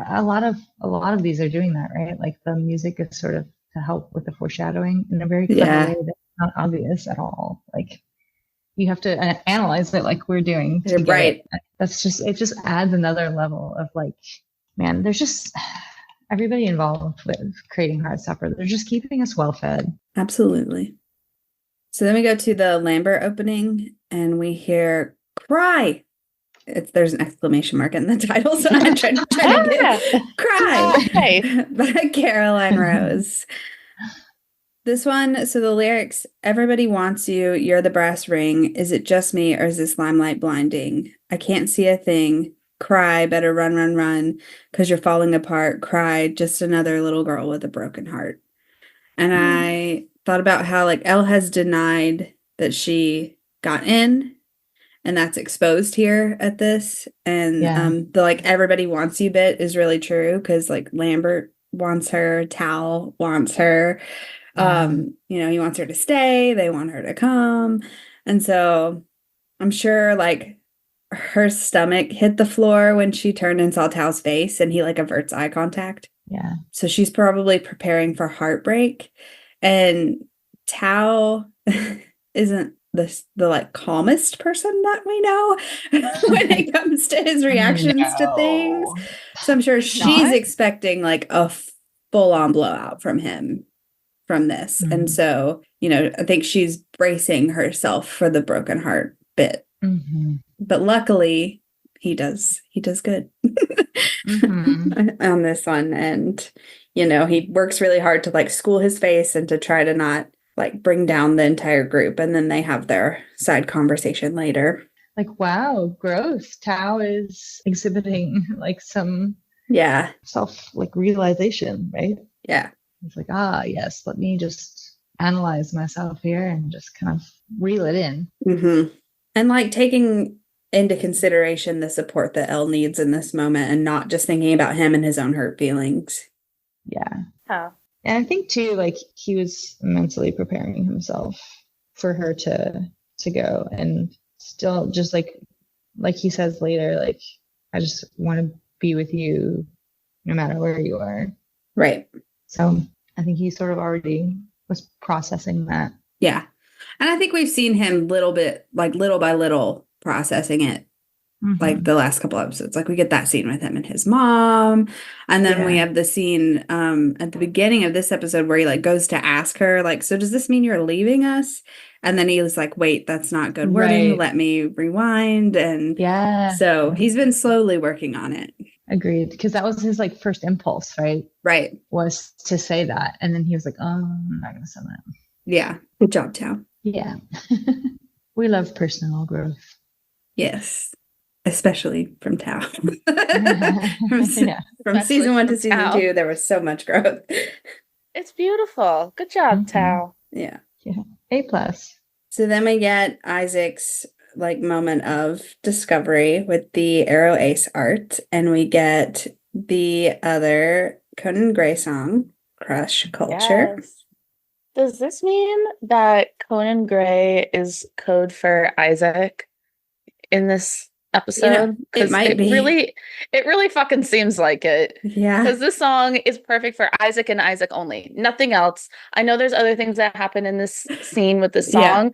A lot of these are doing that, right? Like the music is sort of to help with the foreshadowing in a very clever way that's not obvious at all. Like you have to analyze it like we're doing. Right. It just adds another level of like, man, there's just everybody involved with creating Heartstopper. They're just keeping us well fed. Absolutely. So then we go to the Lambert opening and we hear cry. There's an exclamation mark in the title, so I'm trying to get Cry by Caroline Rose. This one, so the lyrics, everybody wants you, you're the brass ring. Is it just me or is this limelight blinding? I can't see a thing. Cry, better run, run, run, because you're falling apart. Cry, just another little girl with a broken heart. And I thought about how like Elle has denied that she got in, and that's exposed here at this. And the like everybody wants you bit is really true because like Lambert wants her, Tal wants her. You know, he wants her to stay, they want her to come. And so I'm sure like her stomach hit the floor when she turned and saw Tal's face and he like averts eye contact. Yeah. So she's probably preparing for heartbreak. And Tal isn't the like calmest person that we know when it comes to his reactions to things. So I'm sure she's expecting like a full-on blowout from him from this. And so, you know, I think she's bracing herself for the broken heart bit. But luckily he does good on this one. And, you know, he works really hard to like school his face and to try to not like bring down the entire group. And then they have their side conversation later. Like, wow, gross. Tao is exhibiting like some self like realization, right? Yeah. It's like, yes, let me just analyze myself here and just kind of reel it in. And like taking into consideration the support that Elle needs in this moment and not just thinking about him and his own hurt feelings. Yeah. And I think too, like he was mentally preparing himself for her to go, and still just like he says later, like, I just want to be with you no matter where you are. Right. So I think he sort of already was processing that. Yeah. And I think we've seen him little by little processing it. Like the last couple episodes, like we get that scene with him and his mom, and then we have the scene at the beginning of this episode where he like goes to ask her like, so does this mean you're leaving us? And then he was like, wait, that's not good wording, let me rewind. And so he's been slowly working on it. Agreed, because that was his like first impulse, right? Was to say that, and then he was like, oh, I'm not gonna say that. Yeah, good job, Tao. Yeah. We love personal growth. Yes. Especially from Tao. From season 1 to season 2, there was so much growth. It's beautiful. Good job, Tao. Yeah. A+. So then we get Isaac's like moment of discovery with the Arrow Ace art, and we get the other Conan Gray song, Crush Culture. Yes. Does this mean that Conan Gray is code for Isaac in this episode? You know, it might be. It really fucking seems like it. Yeah. Because this song is perfect for Isaac and Isaac only. Nothing else. I know there's other things that happen in this scene with this song.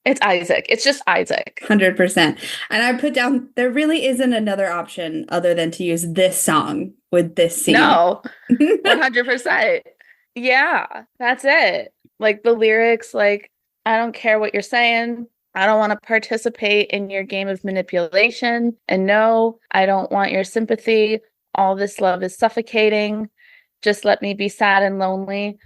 It's Isaac. It's just Isaac. 100%. And I put down, there really isn't another option other than to use this song with this scene. No. 100%. Yeah. That's it. Like the lyrics, like, I don't care what you're saying. I don't want to participate in your game of manipulation. And no, I don't want your sympathy. All this love is suffocating. Just let me be sad and lonely.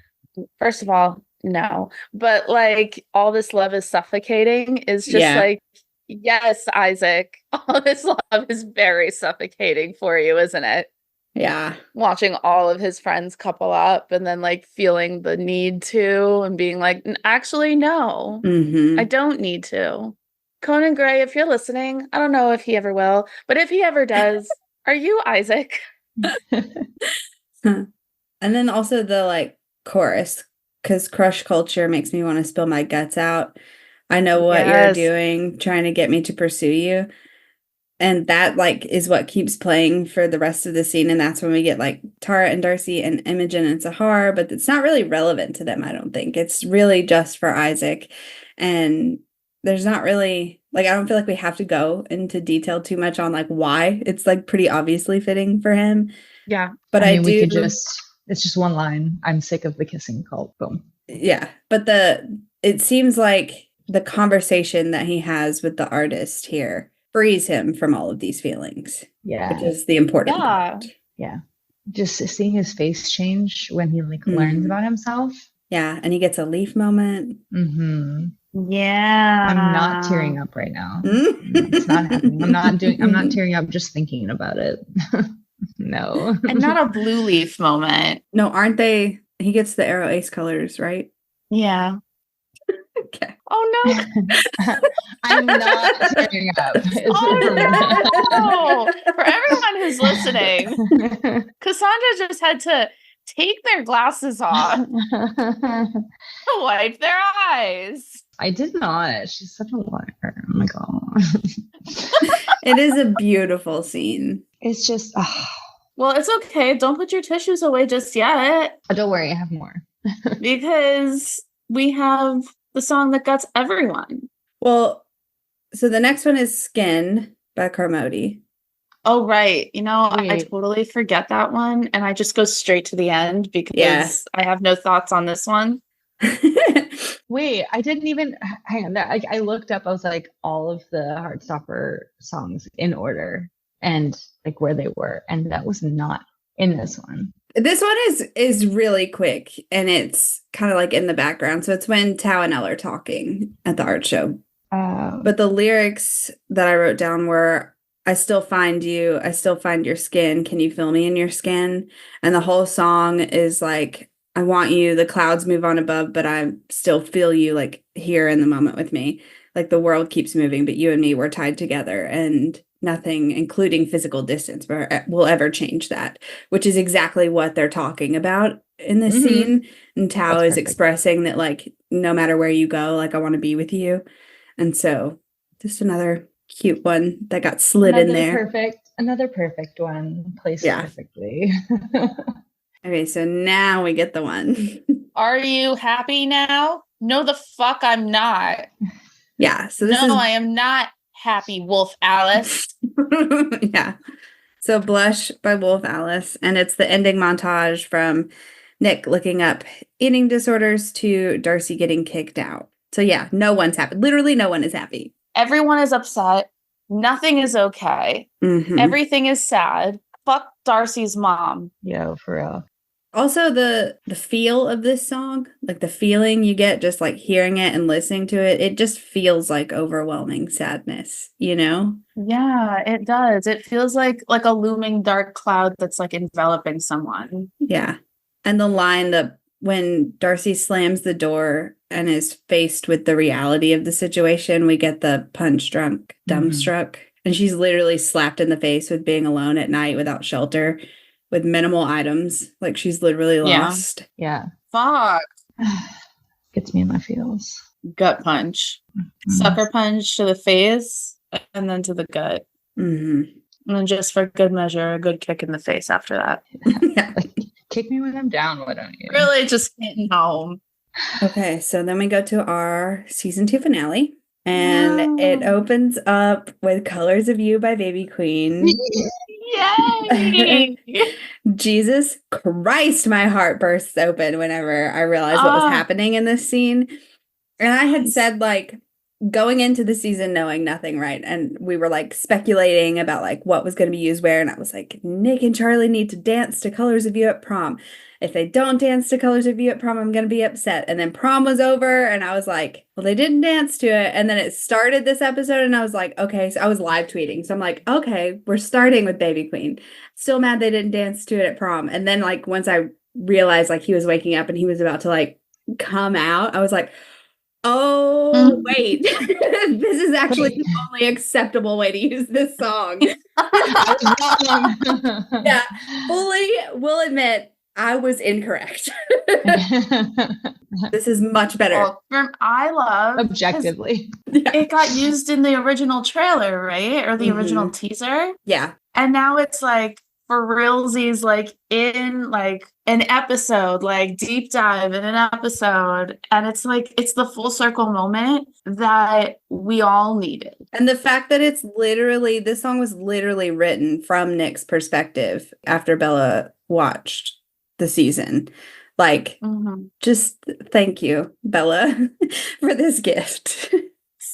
First of all, no. But like, all this love is suffocating is just like, yes, Isaac, all this love is very suffocating for you, isn't it? Yeah. Watching all of his friends couple up and then like feeling the need to and being like, actually, no, I don't need to. Conan Gray, if you're listening, I don't know if he ever will, but if he ever does, are you Isaac? And then also the like chorus, because crush culture makes me want to spill my guts out. I know what you're doing, trying to get me to pursue you. And that like is what keeps playing for the rest of the scene. And that's when we get like Tara and Darcy and Imogen and Sahar, but it's not really relevant to them, I don't think. It's really just for Isaac. And there's not really like, I don't feel like we have to go into detail too much on like why. It's like pretty obviously fitting for him. Yeah. But I mean, we could just, it's just one line. I'm sick of the kissing cult. Boom. Yeah. But it seems like the conversation that he has with the artist here frees him from all of these feelings. Yeah. Which is the important part. Yeah. Just seeing his face change when he like learns about himself. Yeah, and he gets a leaf moment. Yeah. I'm not tearing up right now. It's not happening. I'm not tearing up just thinking about it. No. And not a blue leaf moment. No, aren't they? He gets the Arrow Ace colors, right? Yeah. Okay. Oh no. I'm not tearing up. Oh no. For everyone who's listening, Cassandra just had to take their glasses off to wipe their eyes. I did not. She's such a liar. Oh my god. It is a beautiful scene. It's just well, it's okay. Don't put your tissues away just yet. Oh, don't worry, I have more. Because we have the song that gets everyone. Well, so the next one is Skin by Carmody. Oh, right. You know, I totally forget that one. And I just go straight to the end because I have no thoughts on this one. Wait, I didn't even hang on. I looked up, I was like, all of the Heartstopper songs in order and like where they were. And that was not in this one. This one is really quick and it's kind of like in the background. So it's when Tao and Elle are talking at the art show. But the lyrics that I wrote down were, I still find you, I still find your skin. Can you feel me in your skin? And the whole song is like, I want you, the clouds move on above, but I still feel you like here in the moment with me. Like the world keeps moving, but you and me, we're tied together and nothing, including physical distance, will ever change that, which is exactly what they're talking about in this scene. And Tao is expressing that like, no matter where you go, like I want to be with you. And so just another cute one that got slid in there. Another perfect one placed perfectly. Okay, so now we get the one. Are you happy now? No, the fuck I'm not. Yeah, so this is... I am not happy, Wolf Alice. Yeah. So Blush by Wolf Alice, and it's the ending montage from Nick looking up eating disorders to Darcy getting kicked out. So yeah, no one's happy. Literally no one is happy. Everyone is upset. Nothing is okay. Everything is sad. Fuck Darcy's mom. Yo, for real. Also, the feel of this song, like the feeling you get just like hearing it and listening to it, it just feels like overwhelming sadness, you know? Yeah, it does. It feels like a looming dark cloud that's like enveloping someone. Yeah. And the line that when Darcy slams the door and is faced with the reality of the situation, we get the punch drunk, dumbstruck. And she's literally slapped in the face with being alone at night without shelter, with minimal items. Like she's literally lost. Yeah. Fuck. Gets me in my feels. Gut punch. Sucker punch to the face and then to the gut. And then just for good measure, a good kick in the face after that. Yeah. Like, kick me when I'm down, why don't you? Really just hitting home. Okay, so then we go to our season 2 finale. And it opens up with Colors of You by Baby Queen. Yay! Jesus Christ, my heart bursts open whenever I realized what was happening in this scene. And I had said, like, going into the season knowing nothing, right? And we were, like, speculating about, like, what was going to be used where. And I was like, Nick and Charlie need to dance to Colors of You at prom. If they don't dance to Colors of You at prom, I'm going to be upset. And then prom was over and I was like, well, they didn't dance to it. And then it started this episode and I was like, okay. So I was live tweeting. So I'm like, okay, we're starting with Baby Queen. Still mad they didn't dance to it at prom. And then like, once I realized like he was waking up and he was about to like come out, I was like, oh, wait, this is actually the only acceptable way to use this song. Yeah, fully will admit, I was incorrect. This is much better. Well, I love objectively. It got used in the original trailer, right? Or the original teaser. Yeah. And now it's like for realsies, like in like an episode, like deep dive in an episode. And it's like it's the full circle moment that we all needed. And the fact that it's literally, this song was literally written from Nick's perspective after Bella watched the season. Like, just thank you, Bella, for this gift.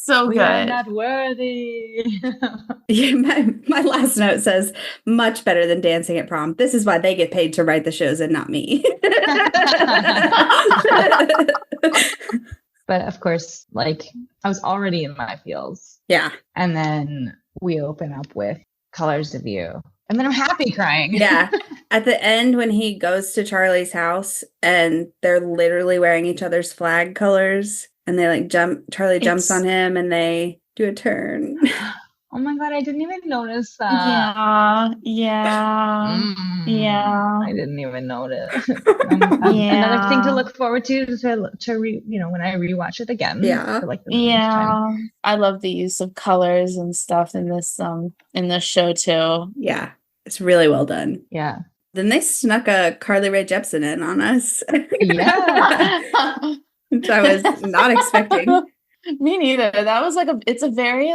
So we good. are not worthy. Yeah, my last note says, much better than dancing at prom. This is why they get paid to write the shows and not me. But of course, like, I was already in my feels. Yeah. And then we open up with Colors of You. And then I'm happy crying. Yeah. At the end, when he goes to Charlie's house and they're literally wearing each other's flag colors and they like Charlie jumps on him and they do a turn. Oh my God, I didn't even notice that. Yeah. I didn't even notice. Another thing to look forward to when I rewatch it again. Yeah. For like the time. I love the use of colors and stuff in this show too. Yeah. It's really well done. Yeah. Then they snuck a Carly Rae Jepsen in on us. Yeah. Which I was not expecting. Me neither. That was it's a very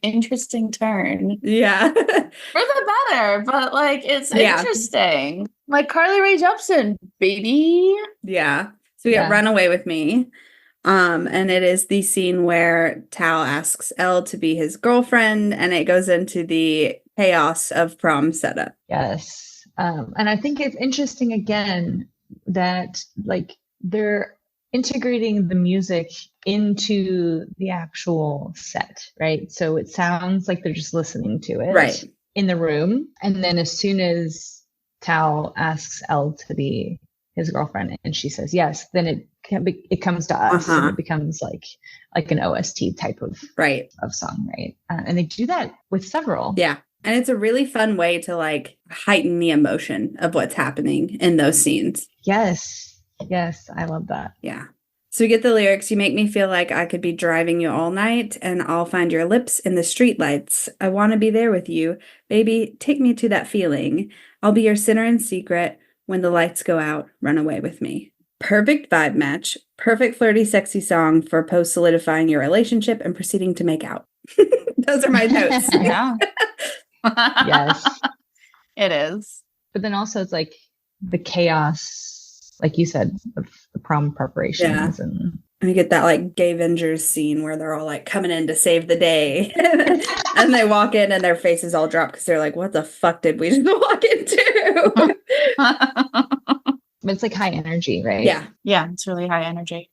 interesting turn. Yeah. For the better, but it's interesting. Like Carly Rae Jepsen, baby. Yeah. So we got Run Away With Me. And it is the scene where Tal asks Elle to be his girlfriend, and it goes into the chaos of prom setup. Yes. And I think it's interesting again that they're integrating the music into the actual set, right? So it sounds like they're just listening to it in the room. And then as soon as Tal asks Elle to be his girlfriend and she says yes, then it comes to us and it becomes like an OST type of song, right? And they do that with several. Yeah. And it's a really fun way to heighten the emotion of what's happening in those scenes. Yes. Yes, I love that. Yeah. So we get the lyrics. You make me feel like I could be driving you all night and I'll find your lips in the streetlights. I want to be there with you. Baby, take me to that feeling. I'll be your sinner in secret. When the lights go out, run away with me. Perfect vibe match. Perfect flirty, sexy song for post-solidifying your relationship and proceeding to make out. Those are my notes. Yeah. Yes. It is. But then also it's the chaos, like you said, of the prom preparations. Yeah. And you get that Gay Avengers scene where they're all coming in to save the day. And they walk in and their faces all drop because they're like, what the fuck did we just walk into? But it's high energy, right? Yeah. Yeah, it's really high energy.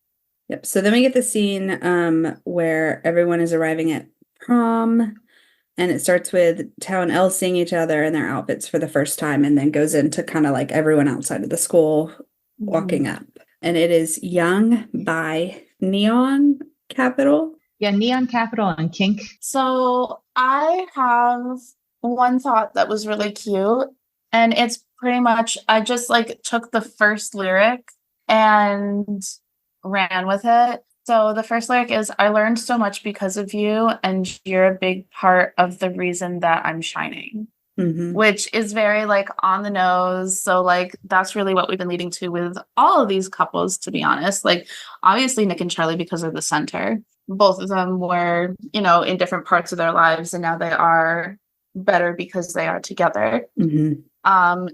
Yep. So then we get the scene where everyone is arriving at prom. And it starts with Tal and Elle seeing each other in their outfits for the first time and then goes into kind of everyone outside of the school walking up. And it is Young by Neon Capital. Yeah, Neon Capital and Kink. So I have one thought that was really cute. And it's pretty much, I just took the first lyric and ran with it. So the first lyric is, I learned so much because of you, and you're a big part of the reason that I'm shining. Mm-hmm. Which is very on the nose. So that's really what we've been leading to with all of these couples, to be honest. Obviously Nick and Charlie, because of the center, both of them were, in different parts of their lives, and now they are better because they are together. Mm-hmm.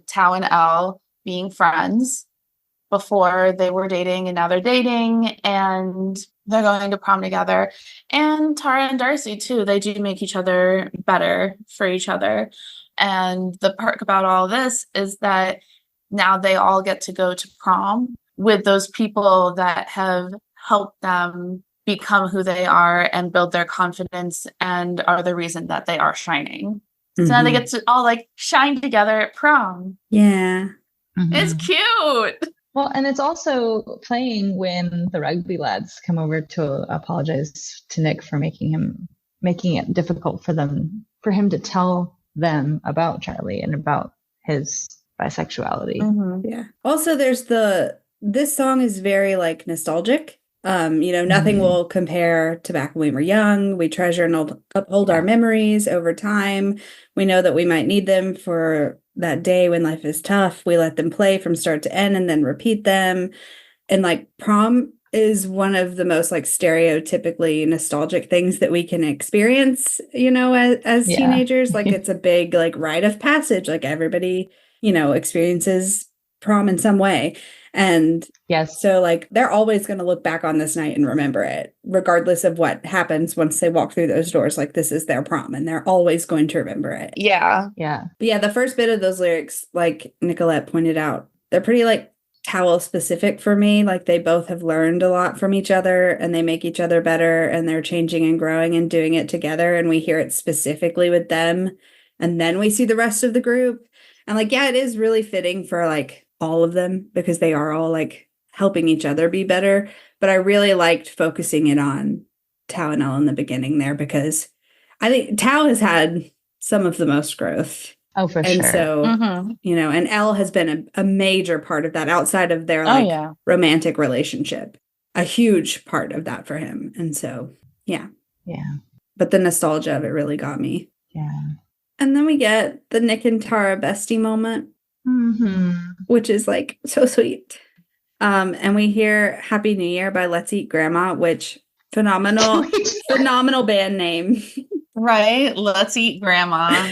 Tal and Elle being friends before they were dating, and now they're dating and they're going to prom together. And Tara and Darcy too, they do make each other better for each other. And the perk about all this is that now they all get to go to prom with those people that have helped them become who they are and build their confidence and are the reason that they are shining. Mm-hmm. So now they get to all shine together at prom. Yeah. Mm-hmm. It's cute. Well, and it's also playing when the rugby lads come over to apologize to Nick for making it difficult for him to tell them about Charlie and about his bisexuality. Mm-hmm. Yeah. Also, there's this song is very nostalgic. Nothing will compare to back when we were young. We treasure and uphold our memories over time. We know that we might need them for that day when life is tough. We let them play from start to end and then repeat them. And prom is one of the most stereotypically nostalgic things that we can experience, as teenagers. It's a big rite of passage. Everybody, experiences prom in some way. And yes, so like they're always going to look back on this night and remember it, regardless of what happens once they walk through those doors. Like this is their prom and they're always going to remember it. Yeah. Yeah. But yeah, the first bit of those lyrics, like Nicolette pointed out, they're pretty like towel specific for me. Like they both have learned a lot from each other and they make each other better and they're changing and growing and doing it together. And we hear it specifically with them. And then we see the rest of the group. And like, yeah, it is really fitting for like all of them because they are all like helping each other be better. But I really liked focusing it on Tao and Elle in the beginning there because I think Tao has had some of the most growth. Oh, for sure. And so, you know, and Elle has been a major part of that outside of their like romantic relationship, a huge part of that for him. And so, yeah. Yeah. But the nostalgia of it really got me. Yeah. And then we get the Nick and Tara bestie moment, which is like so sweet. And we hear Happy New Year by Let's Eat Grandma, which phenomenal band name. Right. Let's Eat Grandma.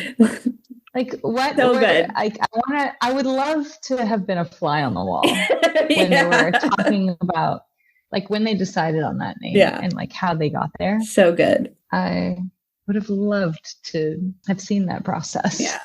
Like what? So good. I would love to have been a fly on the wall when they were talking about like when they decided on that name and like how they got there. So good. I would have loved to have seen that process. Yeah.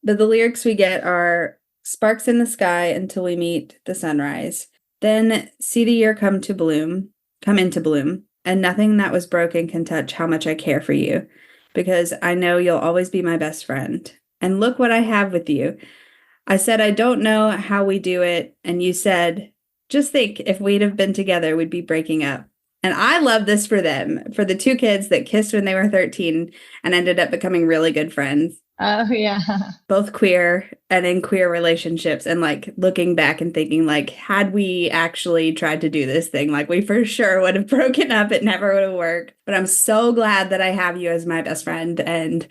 But the lyrics we get are sparks in the sky until we meet the sunrise. Then see the year come into bloom, and nothing that was broken can touch how much I care for you. Because I know you'll always be my best friend. And look what I have with you. I said, I don't know how we do it. And you said, just think if we'd have been together, we'd be breaking up. And I love this for them, for the two kids that kissed when they were 13 and ended up becoming really good friends. Oh, yeah. Both queer and in queer relationships. And like looking back and thinking like, had we actually tried to do this thing, like we for sure would have broken up. It never would have worked. But I'm so glad that I have you as my best friend. And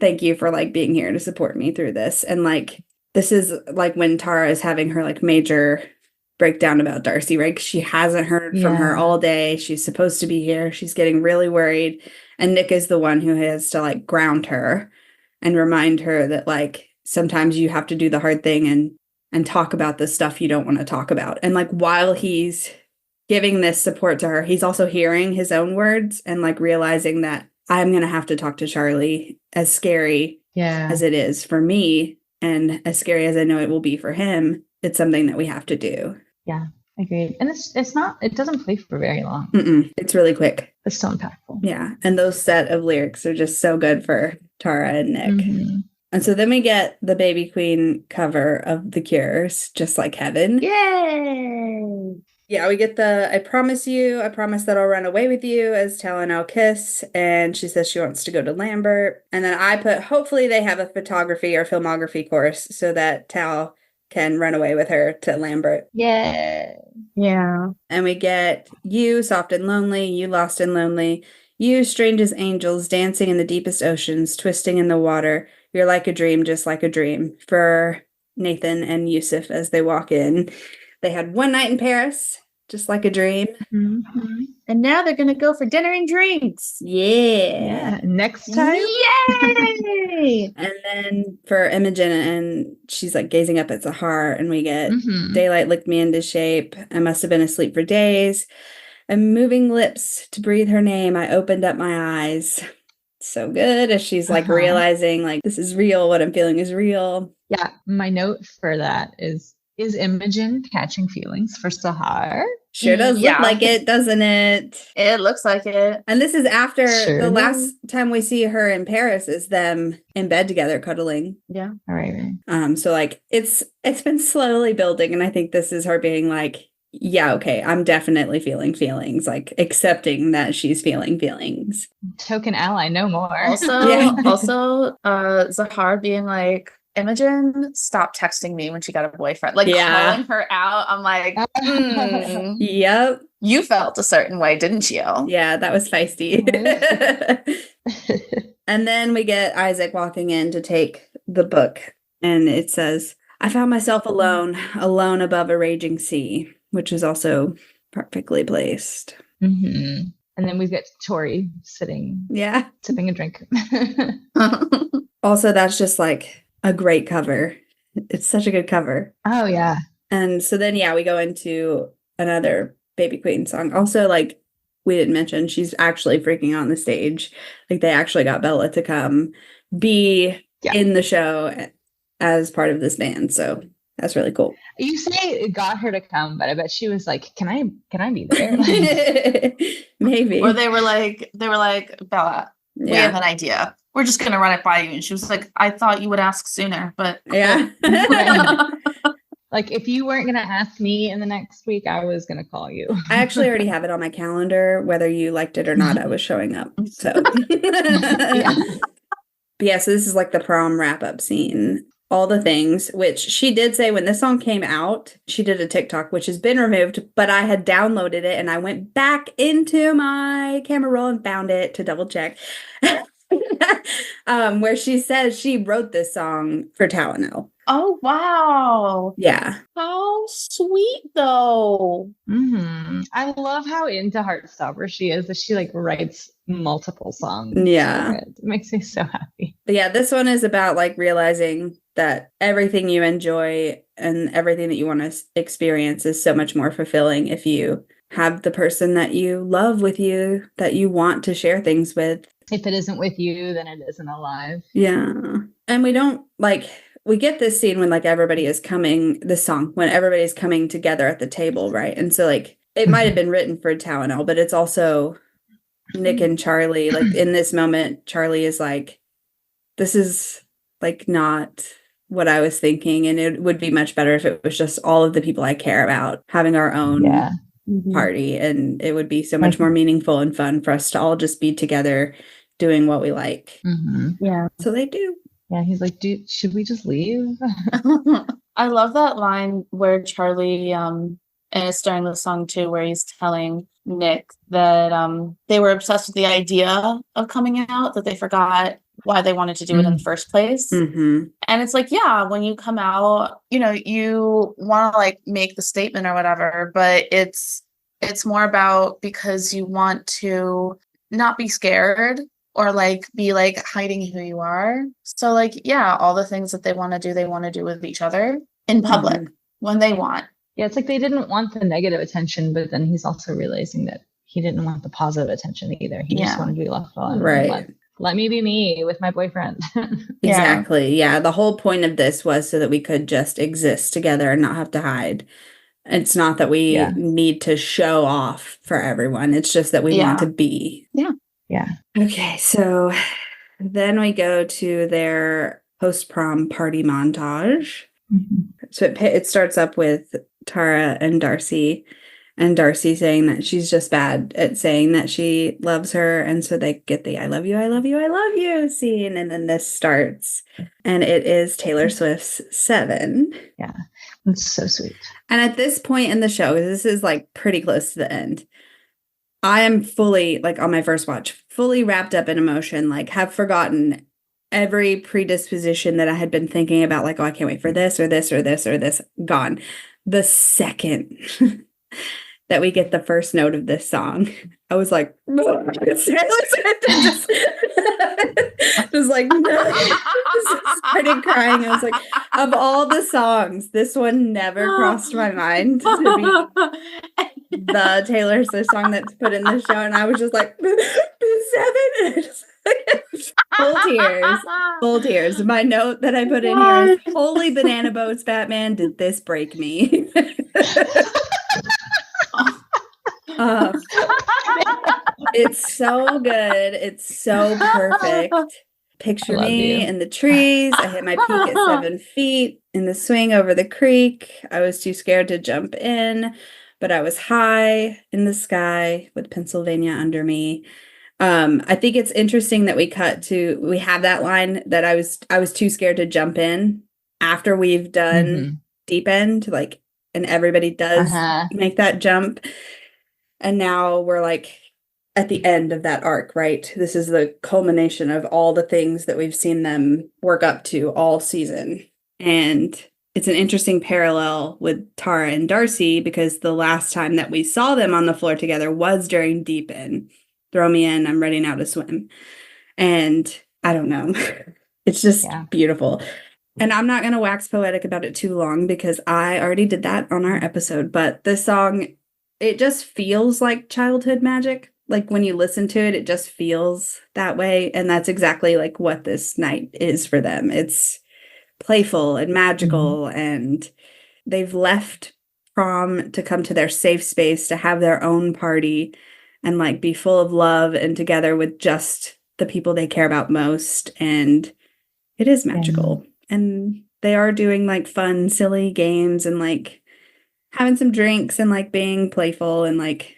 thank you for like being here to support me through this. And like, this is like when Tara is having her like major breakdown about Darcy, right? 'Cause she hasn't heard from her all day. She's supposed to be here. She's getting really worried. And Nick is the one who has to like ground her and remind her that like sometimes you have to do the hard thing and talk about the stuff you don't want to talk about. And like while he's giving this support to her, he's also hearing his own words and like realizing that I'm going to have to talk to Charlie, as scary as it is for me and as scary as I know it will be for him. It's something that we have to do. Yeah, agreed. And it doesn't play for very long. It's really quick. It's so impactful. Yeah. And those set of lyrics are just so good for Tara and Nick. And so then we get the Baby Queen cover of The Cure's Just Like Heaven. Yay! Yeah, we get the I promise that I'll run away with you as Tal and Elle kiss. And she says she wants to go to Lambert. And then I put, hopefully they have a photography or filmography course so that Tal can run away with her to Lambert. Yeah. And we get you, soft and lonely, you, lost and lonely, you, strange as angels, dancing in the deepest oceans, twisting in the water. You're like a dream, just like a dream. For Nathan and Yusuf as they walk in. They had one night in Paris, just like a dream. And now they're going to go for dinner and drinks. Yeah. Next time. Yay! And then for Imogen, and she's like gazing up at Sahar, and we get daylight licked me into shape. I must have been asleep for days. And moving lips to breathe her name, I opened up my eyes. So good as she's like realizing like this is real. What I'm feeling is real. Yeah. My note for that is Imogen catching feelings for Sahar? Sure does look like it, doesn't it? It looks like it. And this is after the last time we see her in Paris is them in bed together cuddling. Yeah. All right. So like it's been slowly building, and I think this is her being like, yeah, okay, I'm definitely feeling feelings, like accepting that she's feeling feelings. Token ally, no more. Also, Zahar being like, Imogen stopped texting me when she got a boyfriend. Like calling her out. I'm like, yep. You felt a certain way, didn't you? Yeah, that was feisty. And then we get Isaac walking in to take the book, and it says, I found myself alone above a raging sea, which is also perfectly placed. And then we get Tori sitting, sipping a drink. Also, that's just like a great cover. It's such a good cover. Oh, yeah. And so then, we go into another Baby Queen song. Also, like, we didn't mention, she's actually freaking on the stage. Like, they actually got Bella to come be in the show as part of this band. So that's really cool. You say it got her to come, but I bet she was like, can I be there? Maybe. Or they were like, Bella, we have an idea. We're just going to run it by you. And she was like, I thought you would ask sooner, but. Yeah. Like, if you weren't going to ask me in the next week, I was going to call you. I actually already have it on my calendar. Whether you liked it or not, I was showing up. So. But so this is like the prom wrap-up scene. All the things, which she did say when this song came out, she did a TikTok, which has been removed, but I had downloaded it and I went back into my camera roll and found it to double check. Where she says she wrote this song for Talano. Oh, wow. Yeah. How sweet, though. Mm-hmm. I love how into Heartstopper she is, that she like writes multiple songs. Yeah. It makes me so happy. But yeah, this one is about like realizing that everything you enjoy and everything that you want to experience is so much more fulfilling if you have the person that you love with you, that you want to share things with. If it isn't with you, then it isn't alive. Yeah. And we don't we get this scene when like everybody is coming, this song, when everybody's coming together at the table, right? And so like it might have been written for Talano, but it's also Nick and Charlie. Like in this moment, Charlie is like, this is like not what I was thinking. And it would be much better if it was just all of the people I care about having our own party. And it would be so much more meaningful and fun for us to all just be together doing what we like. Mm-hmm. Yeah. So they do. Yeah, he's like, dude, should we just leave? I love that line where Charlie, and it's during the song too, where he's telling Nick that they were obsessed with the idea of coming out, that they forgot why they wanted to do it in the first place. Mm-hmm. And it's like, yeah, when you come out, you know, you want to like make the statement or whatever, but it's more about because you want to not be scared or like be like hiding who you are. So like, yeah, all the things that they want to do with each other in public when they want. Yeah, it's like they didn't want the negative attention, but then he's also realizing that he didn't want the positive attention either. He just wanted to be left alone. Right. Let me be me with my boyfriend. Exactly. Yeah. The whole point of this was so that we could just exist together and not have to hide. It's not that we need to show off for everyone. It's just that we want to be. Yeah. Yeah. Okay. So then we go to their post-prom party montage. Mm-hmm. So it starts up with Tara and Darcy saying that she's just bad at saying that she loves her. And so they get the I love you, I love you, I love you scene. And then this starts. And it is Taylor Swift's 7. Yeah. It's so sweet. And at this point in the show, this is like pretty close to the end, I am fully, like on my first watch, fully wrapped up in emotion, like have forgotten every predisposition that I had been thinking about, like, oh, I can't wait for this or this or this or this, gone. The second that we get the first note of this song, I was like, just like, no. Just started crying. I was like, of all the songs, this one never crossed my mind to be the Taylor Swift song that's put in the show. And I was just like, 7. Full tears. My note that I put in here is, holy banana boats, Batman, did this break me? It's so good. It's so perfect. Picture me in the trees. I hit my peak at 7 feet in the swing over the creek. I was too scared to jump in, but I was high in the sky with Pennsylvania under me. I think it's interesting that we have that line that I was too scared to jump in after we've done Deep End, like, and everybody does make that jump. And now we're like at the end of that arc, right? This is the culmination of all the things that we've seen them work up to all season. And it's an interesting parallel with Tara and Darcy, because the last time that we saw them on the floor together was during Deep End. Throw me in, I'm ready now to swim. And I don't know. It's just beautiful. And I'm not going to wax poetic about it too long because I already did that on our episode. But this song, it just feels like childhood magic. Like when you listen to it, it just feels that way. And that's exactly like what this night is for them. It's playful and magical, and they've left prom to come to their safe space to have their own party and like be full of love and together with just the people they care about most. And it is magical. And they are doing like fun, silly games and like having some drinks and like being playful and like,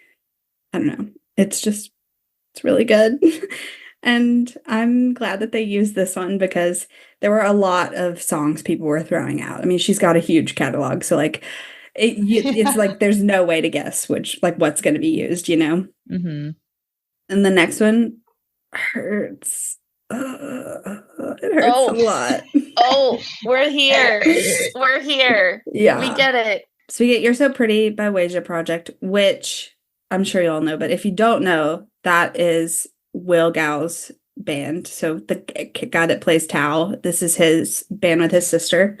I don't know. It's really good. And I'm glad that they used this one because there were a lot of songs people were throwing out. I mean, she's got a huge catalog. So like it's like there's no way to guess what's going to be used, you know? Mm-hmm. And the next one hurts. It hurts a lot. We're here. We're here. Yeah. We get it. So we get You're So Pretty by Wasia Project, which I'm sure you all know, but if you don't know, that is Will Gow's band. So the guy that plays Tao, this is his band with his sister.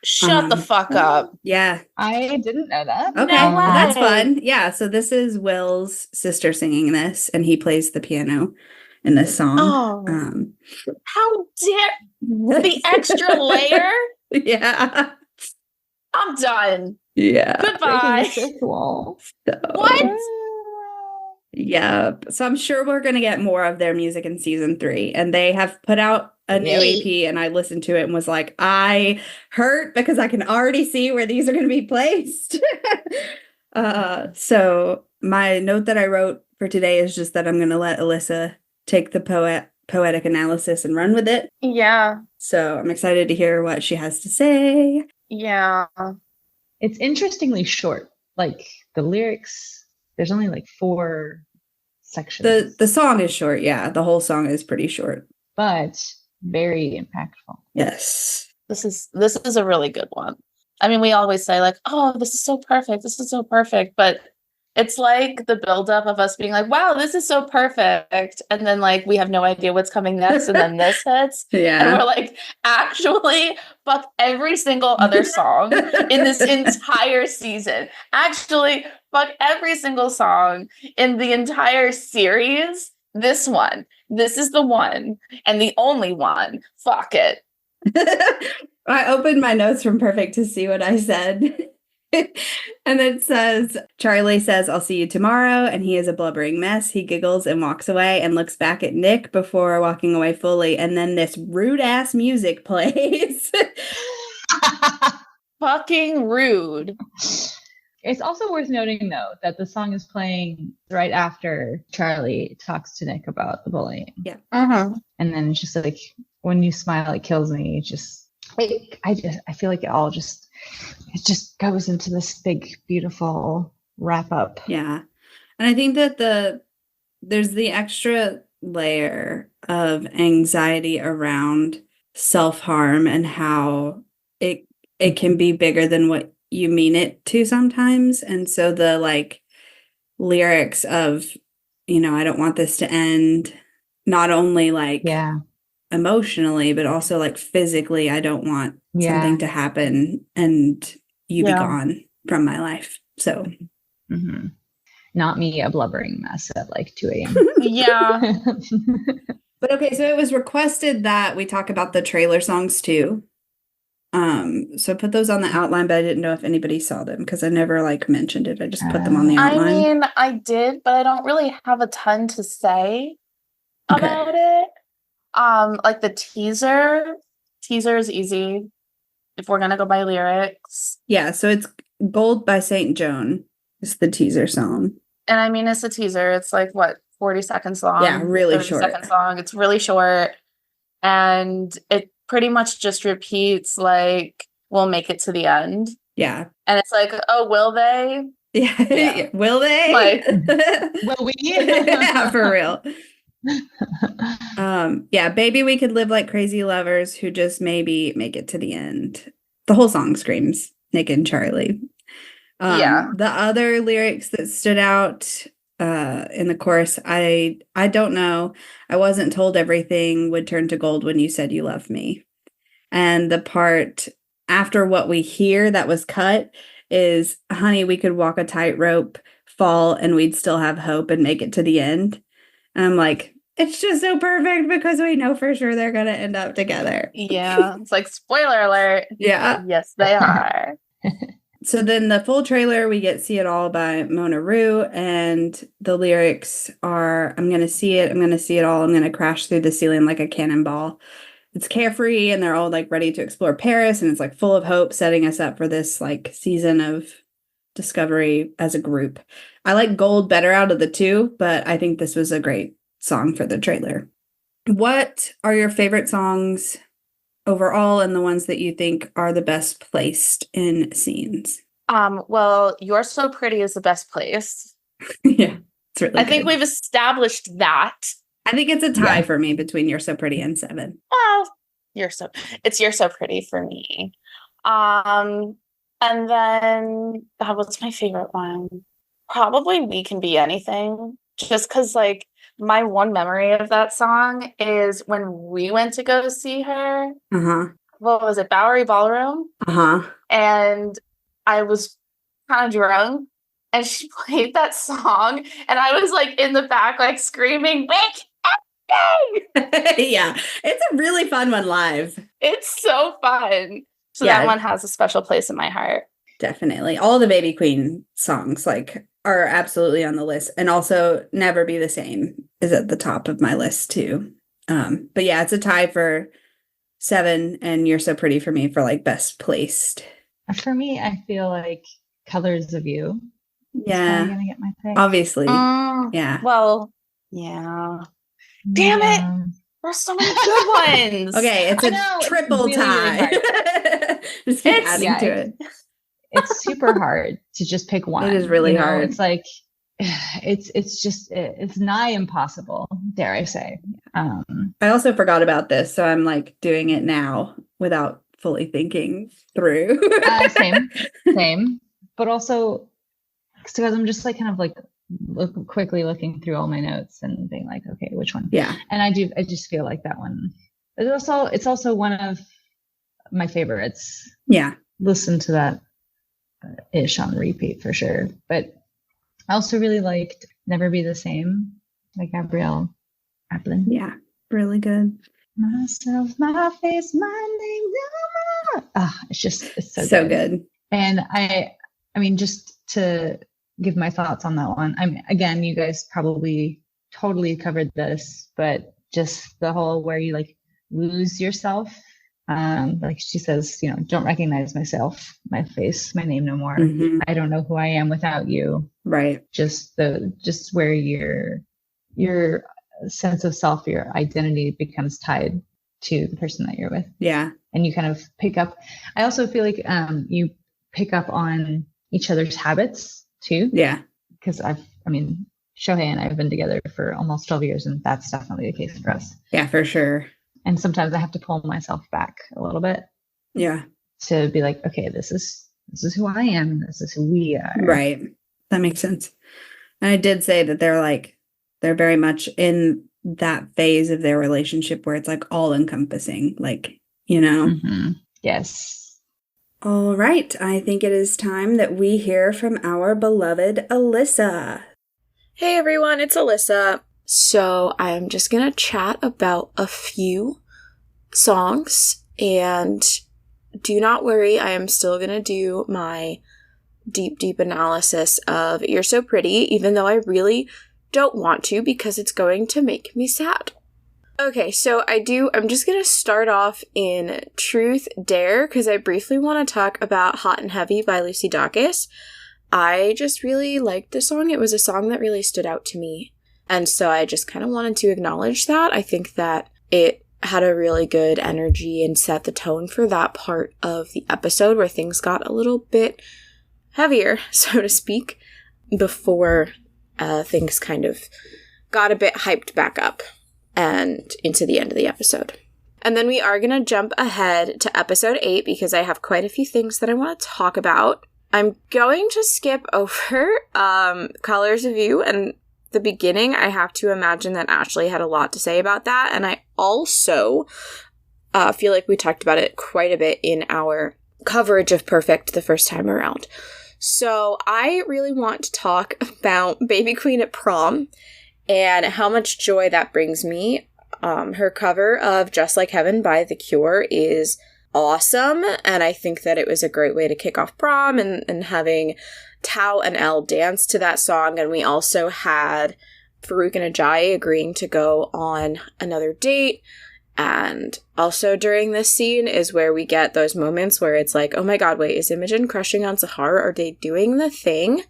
Shut the fuck up. Yeah. I didn't know that. Okay. That's fun. Yeah. So this is Will's sister singing this, and he plays the piano in this song. How dare the extra layer? Yeah. I'm done. Yeah. Goodbye. What? Yep. So I'm sure we're going to get more of their music in season 3. And they have put out a new EP, and I listened to it and was like, I hurt because I can already see where these are going to be placed. So my note that I wrote for today is just that I'm going to let Alyssa take the poetic analysis and run with it. Yeah. So I'm excited to hear what she has to say. Yeah. It's interestingly short. Like the lyrics, there's only like 4 sections. The song is short, yeah. The whole song is pretty short. But very impactful. Yes. This is a really good one. I mean, we always say like, oh, this is so perfect. This is so perfect. But it's like the buildup of us being like, wow, this is so perfect. And then like, we have no idea what's coming next. And then this hits. Yeah. And we're like, actually, fuck every single other song in this entire season. Actually, fuck every single song in the entire series. This one. This is the one and the only one. Fuck it. I opened my notes from Perfect to see what I said. And it says, Charlie says, I'll see you tomorrow. And he is a blubbering mess. He giggles and walks away and looks back at Nick before walking away fully. And then this rude ass music plays. Fucking rude. It's also worth noting, though, that the song is playing right after Charlie talks to Nick about the bullying. Yeah. Uh-huh. And then it's just like, when you smile, it kills me. It's just, I feel like it just goes into this big, beautiful wrap up. Yeah. And I think that there's the extra layer of anxiety around self-harm and how it can be bigger than what you mean it to sometimes. And so the like lyrics of, I don't want this to end, not only like emotionally, but also like physically, I don't want something to happen and you be gone from my life. So not me, a blubbering mess at like 2 a.m. Yeah. But okay, so it was requested that we talk about the trailer songs too. So I put those on the outline, but I didn't know if anybody saw them because I never like mentioned it. I just put them on the outline. I mean, I did, but I don't really have a ton to say about it. Like the teaser is easy if we're gonna go by lyrics. Yeah, so it's Gold by St. Joan is the teaser song. And I mean, it's a teaser. It's like, what, 40 seconds long? Yeah, really short. 30 seconds long. It's really short. And it pretty much just repeats, like, we'll make it to the end. Yeah. And it's like, oh, will they? Yeah. Will they? Like, will we? Yeah, for real. Yeah, Baby We Could Live Like Crazy Lovers who just maybe make it to the end. The whole song screams Nick and Charlie. The other lyrics that stood out in the chorus, I don't know. I wasn't told everything would turn to gold when you said you love me. And the part after what we hear that was cut is, honey, we could walk a tightrope, fall, and we'd still have hope and make it to the end. And I'm like, it's just so perfect because we know for sure they're going to end up together. Yeah. It's like, spoiler alert. Yeah. Yes, they are. So then the full trailer, we get See It All by Mona Rue, and the lyrics are, I'm going to see it, I'm going to see it all, I'm going to crash through the ceiling like a cannonball. It's carefree, and they're all like ready to explore Paris, and it's like full of hope, setting us up for this like season of discovery as a group. I like Gold better out of the two, but I think this was a great song for the trailer. What are your favorite songs overall, and the ones that you think are the best placed in scenes? Well, You're So Pretty is the best place. Yeah, it's really I think we've established that. I think it's a tie for me between You're So Pretty and 7. Well, You're So Pretty for me. And then what's my favorite one? Probably We Can Be Anything. Just because like my one memory of that song is when we went to go see her. What was it? Bowery Ballroom. And I was kind of drunk, and she played that song, and I was like in the back, like screaming, "Wake up!" Yeah, it's a really fun one live. It's so fun. So that one has a special place in my heart. Definitely. All the Baby Queen songs like are absolutely on the list, and also Never Be the Same is at the top of my list too. But yeah, it's a tie for 7 and You're So Pretty for me for like best placed. For me, I feel like Colors of You. Yeah. Gonna get my pick. Obviously. Yeah. Well, yeah. Damn it. There's so many good ones. Okay, it's a triple really tie. Really just keep adding to it. It's super hard to just pick one. It is really hard. It's like it's nigh impossible, dare I say. I also forgot about this, so I'm like doing it now without fully thinking through. Same. But also because I'm just like kind of like quickly looking through all my notes and being like, okay, which one? Yeah. And I just feel like that one. It's also one of my favorites. Yeah. Listen to that ish on repeat for sure. But I also really liked Never Be the Same, like Gabrielle Aplin. Yeah, really good. Myself, my face, my name. It's so good. And I mean, just to give my thoughts on that one. Again, you guys probably totally covered this, but just the whole where you like lose yourself. Like she says, don't recognize myself, my face, my name no more. Mm-hmm. I don't know who I am without you. Right. Just where your sense of self, your identity becomes tied to the person that you're with. Yeah. And you kind of pick up. I also feel like you pick up on each other's habits too. Yeah. Because Shohei and I have been together for almost 12 years, and that's definitely the case for us. Yeah, for sure. And sometimes I have to pull myself back a little bit. Yeah. To be like, okay, this is who I am. This is who we are. Right. That makes sense. And I did say that they're very much in that phase of their relationship where it's like all encompassing, like, Mm-hmm. Yes. All right. I think it is time that we hear from our beloved Alyssa. Hey everyone, it's Alyssa. So I'm just going to chat about a few songs, and do not worry, I am still going to do my deep analysis of You're So Pretty, even though I really don't want to because it's going to make me sad. Okay, so I'm just going to start off in Truth Dare because I briefly want to talk about Hot and Heavy by Lucy Dacus. I just really liked the song. It was a song that really stood out to me. And so I just kind of wanted to acknowledge that. I think that it had a really good energy and set the tone for that part of the episode where things got a little bit heavier, so to speak, before things kind of got a bit hyped back up and into the end of the episode. And then we are going to jump ahead to episode 8 because I have quite a few things that I want to talk about. I'm going to skip over Colors of You and the beginning. I have to imagine that Ashley had a lot to say about that. And I also I feel like we talked about it quite a bit in our coverage of Perfect the first time around. So I really want to talk about Baby Queen at Prom and how much joy that brings me. Her cover of Just Like Heaven by The Cure is awesome, and I think that it was a great way to kick off prom and having Tao and Elle dance to that song. And we also had Farouk and Ajayi agreeing to go on another date. And also during this scene is where we get those moments where it's like, oh my god, wait, is Imogen crushing on Sahar? Are they doing the thing?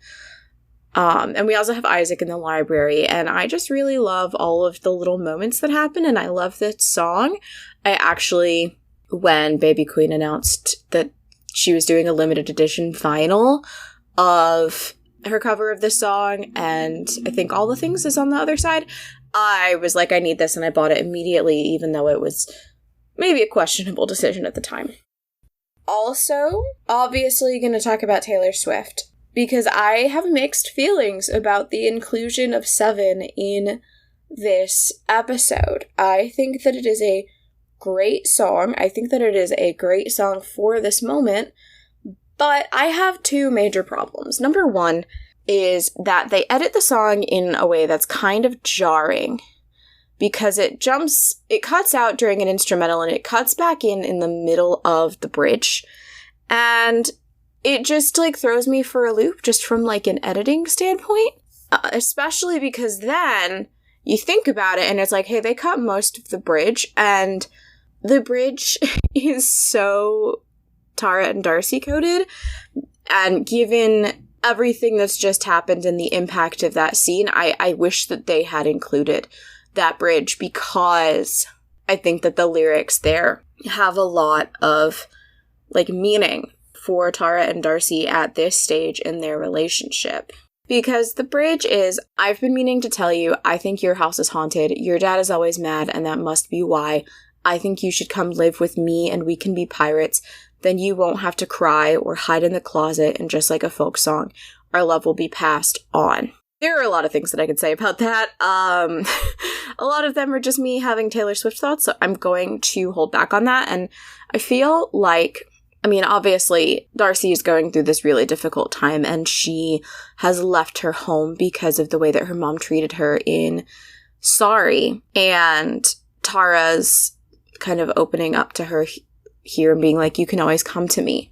And we also have Isaac in the library, and I just really love all of the little moments that happen, and I love this song. I actually, when Baby Queen announced that she was doing a limited edition vinyl of her cover of this song, and I think All the Things is on the other side, I was like, I need this, and I bought it immediately, even though it was maybe a questionable decision at the time. Also, obviously going to talk about Taylor Swift, because I have mixed feelings about the inclusion of Seven in this episode. I think that it is a great song. I think that it is a great song for this moment, but I have two major problems. Number one is that they edit the song in a way that's kind of jarring, because it cuts out during an instrumental and it cuts back in the middle of the bridge, and it just like throws me for a loop just from like an editing standpoint, especially because then you think about it and it's like, hey, they cut most of the bridge, and the bridge is so Tara and Darcy coded, and given everything that's just happened and the impact of that scene, I wish that they had included that bridge, because I think that the lyrics there have a lot of like meaning for Tara and Darcy at this stage in their relationship. Because the bridge is, I've been meaning to tell you, I think your house is haunted, your dad is always mad, and that must be why. I think you should come live with me and we can be pirates. Then you won't have to cry or hide in the closet, and just like a folk song, our love will be passed on. There are a lot of things that I could say about that. A lot of them are just me having Taylor Swift thoughts, so I'm going to hold back on that. And I feel like, I mean, obviously, Darcy is going through this really difficult time, and she has left her home because of the way that her mom treated her in Sorry. And Tara's kind of opening up to her here and being like, you can always come to me.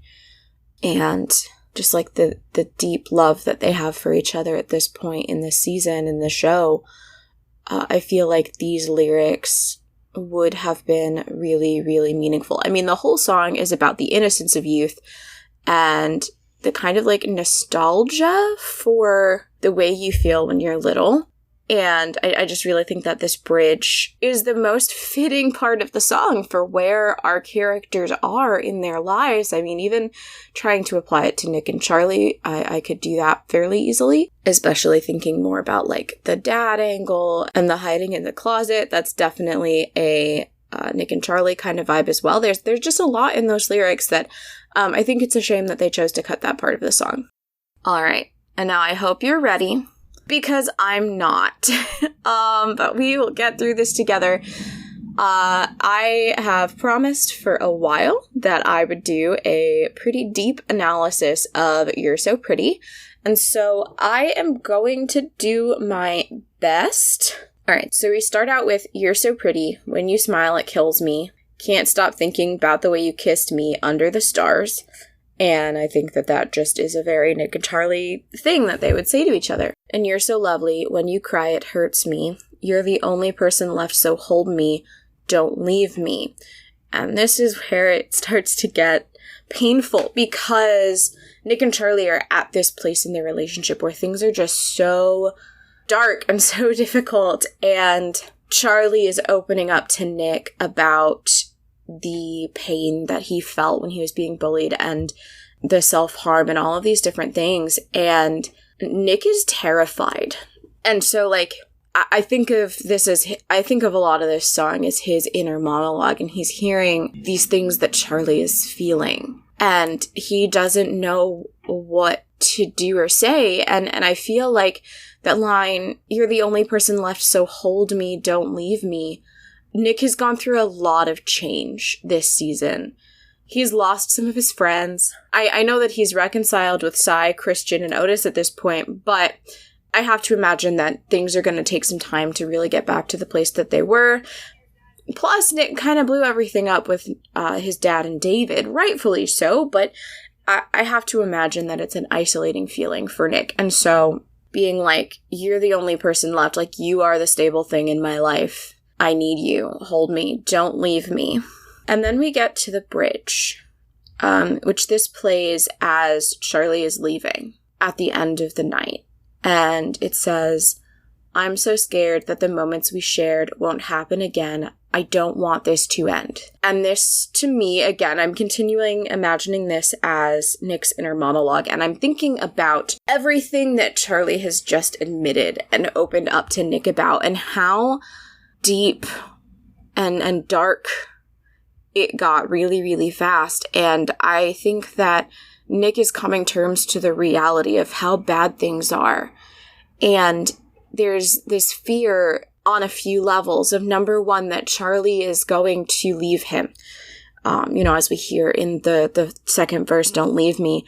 And just like the deep love that they have for each other at this point in this season, in the show, I feel like these lyrics would have been really, really meaningful. I mean, the whole song is about the innocence of youth and the kind of like nostalgia for the way you feel when you're little. And I just really think that this bridge is the most fitting part of the song for where our characters are in their lives. I mean, even trying to apply it to Nick and Charlie, I could do that fairly easily, especially thinking more about like the dad angle and the hiding in the closet. That's definitely a Nick and Charlie kind of vibe as well. There's just a lot in those lyrics that I think it's a shame that they chose to cut that part of the song. All right, and now I hope you're ready, because I'm not. But we will get through this together. I have promised for a while that I would do a pretty deep analysis of You're So Pretty, and so I am going to do my best. All right, so we start out with You're So Pretty, when you smile it kills me, can't stop thinking about the way you kissed me under the stars. And I think that that just is a very Nick and Charlie thing that they would say to each other. And you're so lovely, when you cry it hurts me, you're the only person left, so hold me, don't leave me. And this is where it starts to get painful, because Nick and Charlie are at this place in their relationship where things are just so dark and so difficult, and Charlie is opening up to Nick about the pain that he felt when he was being bullied and the self-harm and all of these different things, and Nick is terrified. And so like I think of a lot of this song as his inner monologue, and he's hearing these things that Charlie is feeling, and he doesn't know what to do or say. And I feel like that line, you're the only person left, so hold me, don't leave me, Nick has gone through a lot of change this season. He's lost some of his friends. I know that he's reconciled with Sai, Christian, and Otis at this point, but I have to imagine that things are going to take some time to really get back to the place that they were. Plus, Nick kind of blew everything up with his dad and David, rightfully so, but I have to imagine that it's an isolating feeling for Nick. And so being like, you're the only person left, like, you are the stable thing in my life. I need you. Hold me. Don't leave me. And then we get to the bridge, which this plays as Charlie is leaving at the end of the night. And it says, I'm so scared that the moments we shared won't happen again. I don't want this to end. And this, to me, again, I'm continuing imagining this as Nick's inner monologue. And I'm thinking about everything that Charlie has just admitted and opened up to Nick about, and how deep and dark it got really, really fast. And I think that Nick is coming to terms to the reality of how bad things are. And there's this fear on a few levels of, number one, that Charlie is going to leave him. As we hear in the second verse, don't leave me.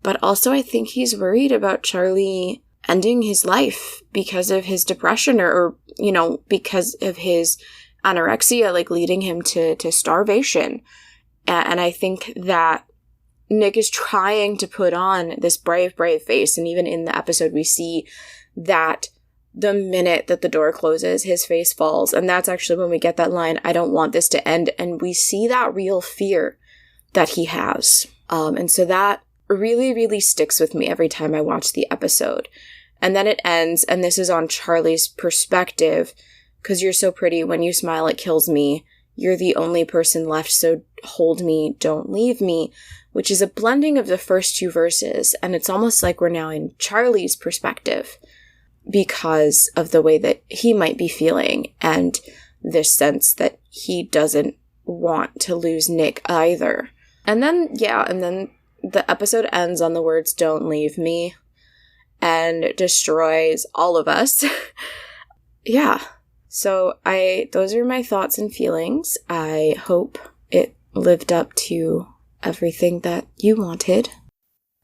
But also I think he's worried about Charlie ending his life because of his depression or because of his anorexia, like leading him to starvation. And I think that Nick is trying to put on this brave, brave face. And even in the episode, we see that the minute that the door closes, his face falls. And that's actually when we get that line, I don't want this to end. And we see that real fear that he has. And so that really, really sticks with me every time I watch the episode. And then it ends, and this is on Charlie's perspective, because you're so pretty, when you smile it kills me, you're the only person left, so hold me, don't leave me, which is a blending of the first two verses, and it's almost like we're now in Charlie's perspective because of the way that he might be feeling, and this sense that he doesn't want to lose Nick either. And then the episode ends on the words, don't leave me, and destroys all of us. Yeah. So those are my thoughts and feelings. I hope it lived up to everything that you wanted.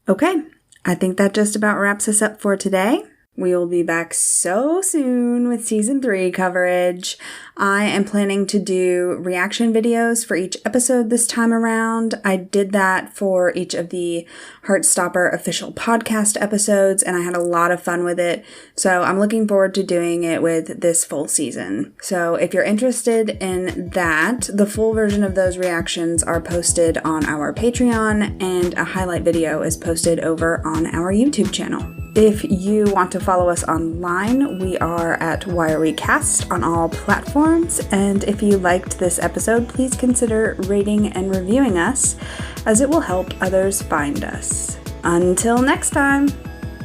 Okay. I think that just about wraps us up for today. We will be back so soon with season 3 coverage. I am planning to do reaction videos for each episode this time around. I did that for each of the Heartstopper official podcast episodes, and I had a lot of fun with it. So I'm looking forward to doing it with this full season. So if you're interested in that, the full version of those reactions are posted on our Patreon, and a highlight video is posted over on our YouTube channel. If you want to follow us online, we are at Why Are We Cast on all platforms. And if you liked this episode, please consider rating and reviewing us, as it will help others find us. Until next time,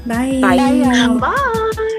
bye. Bye. Bye.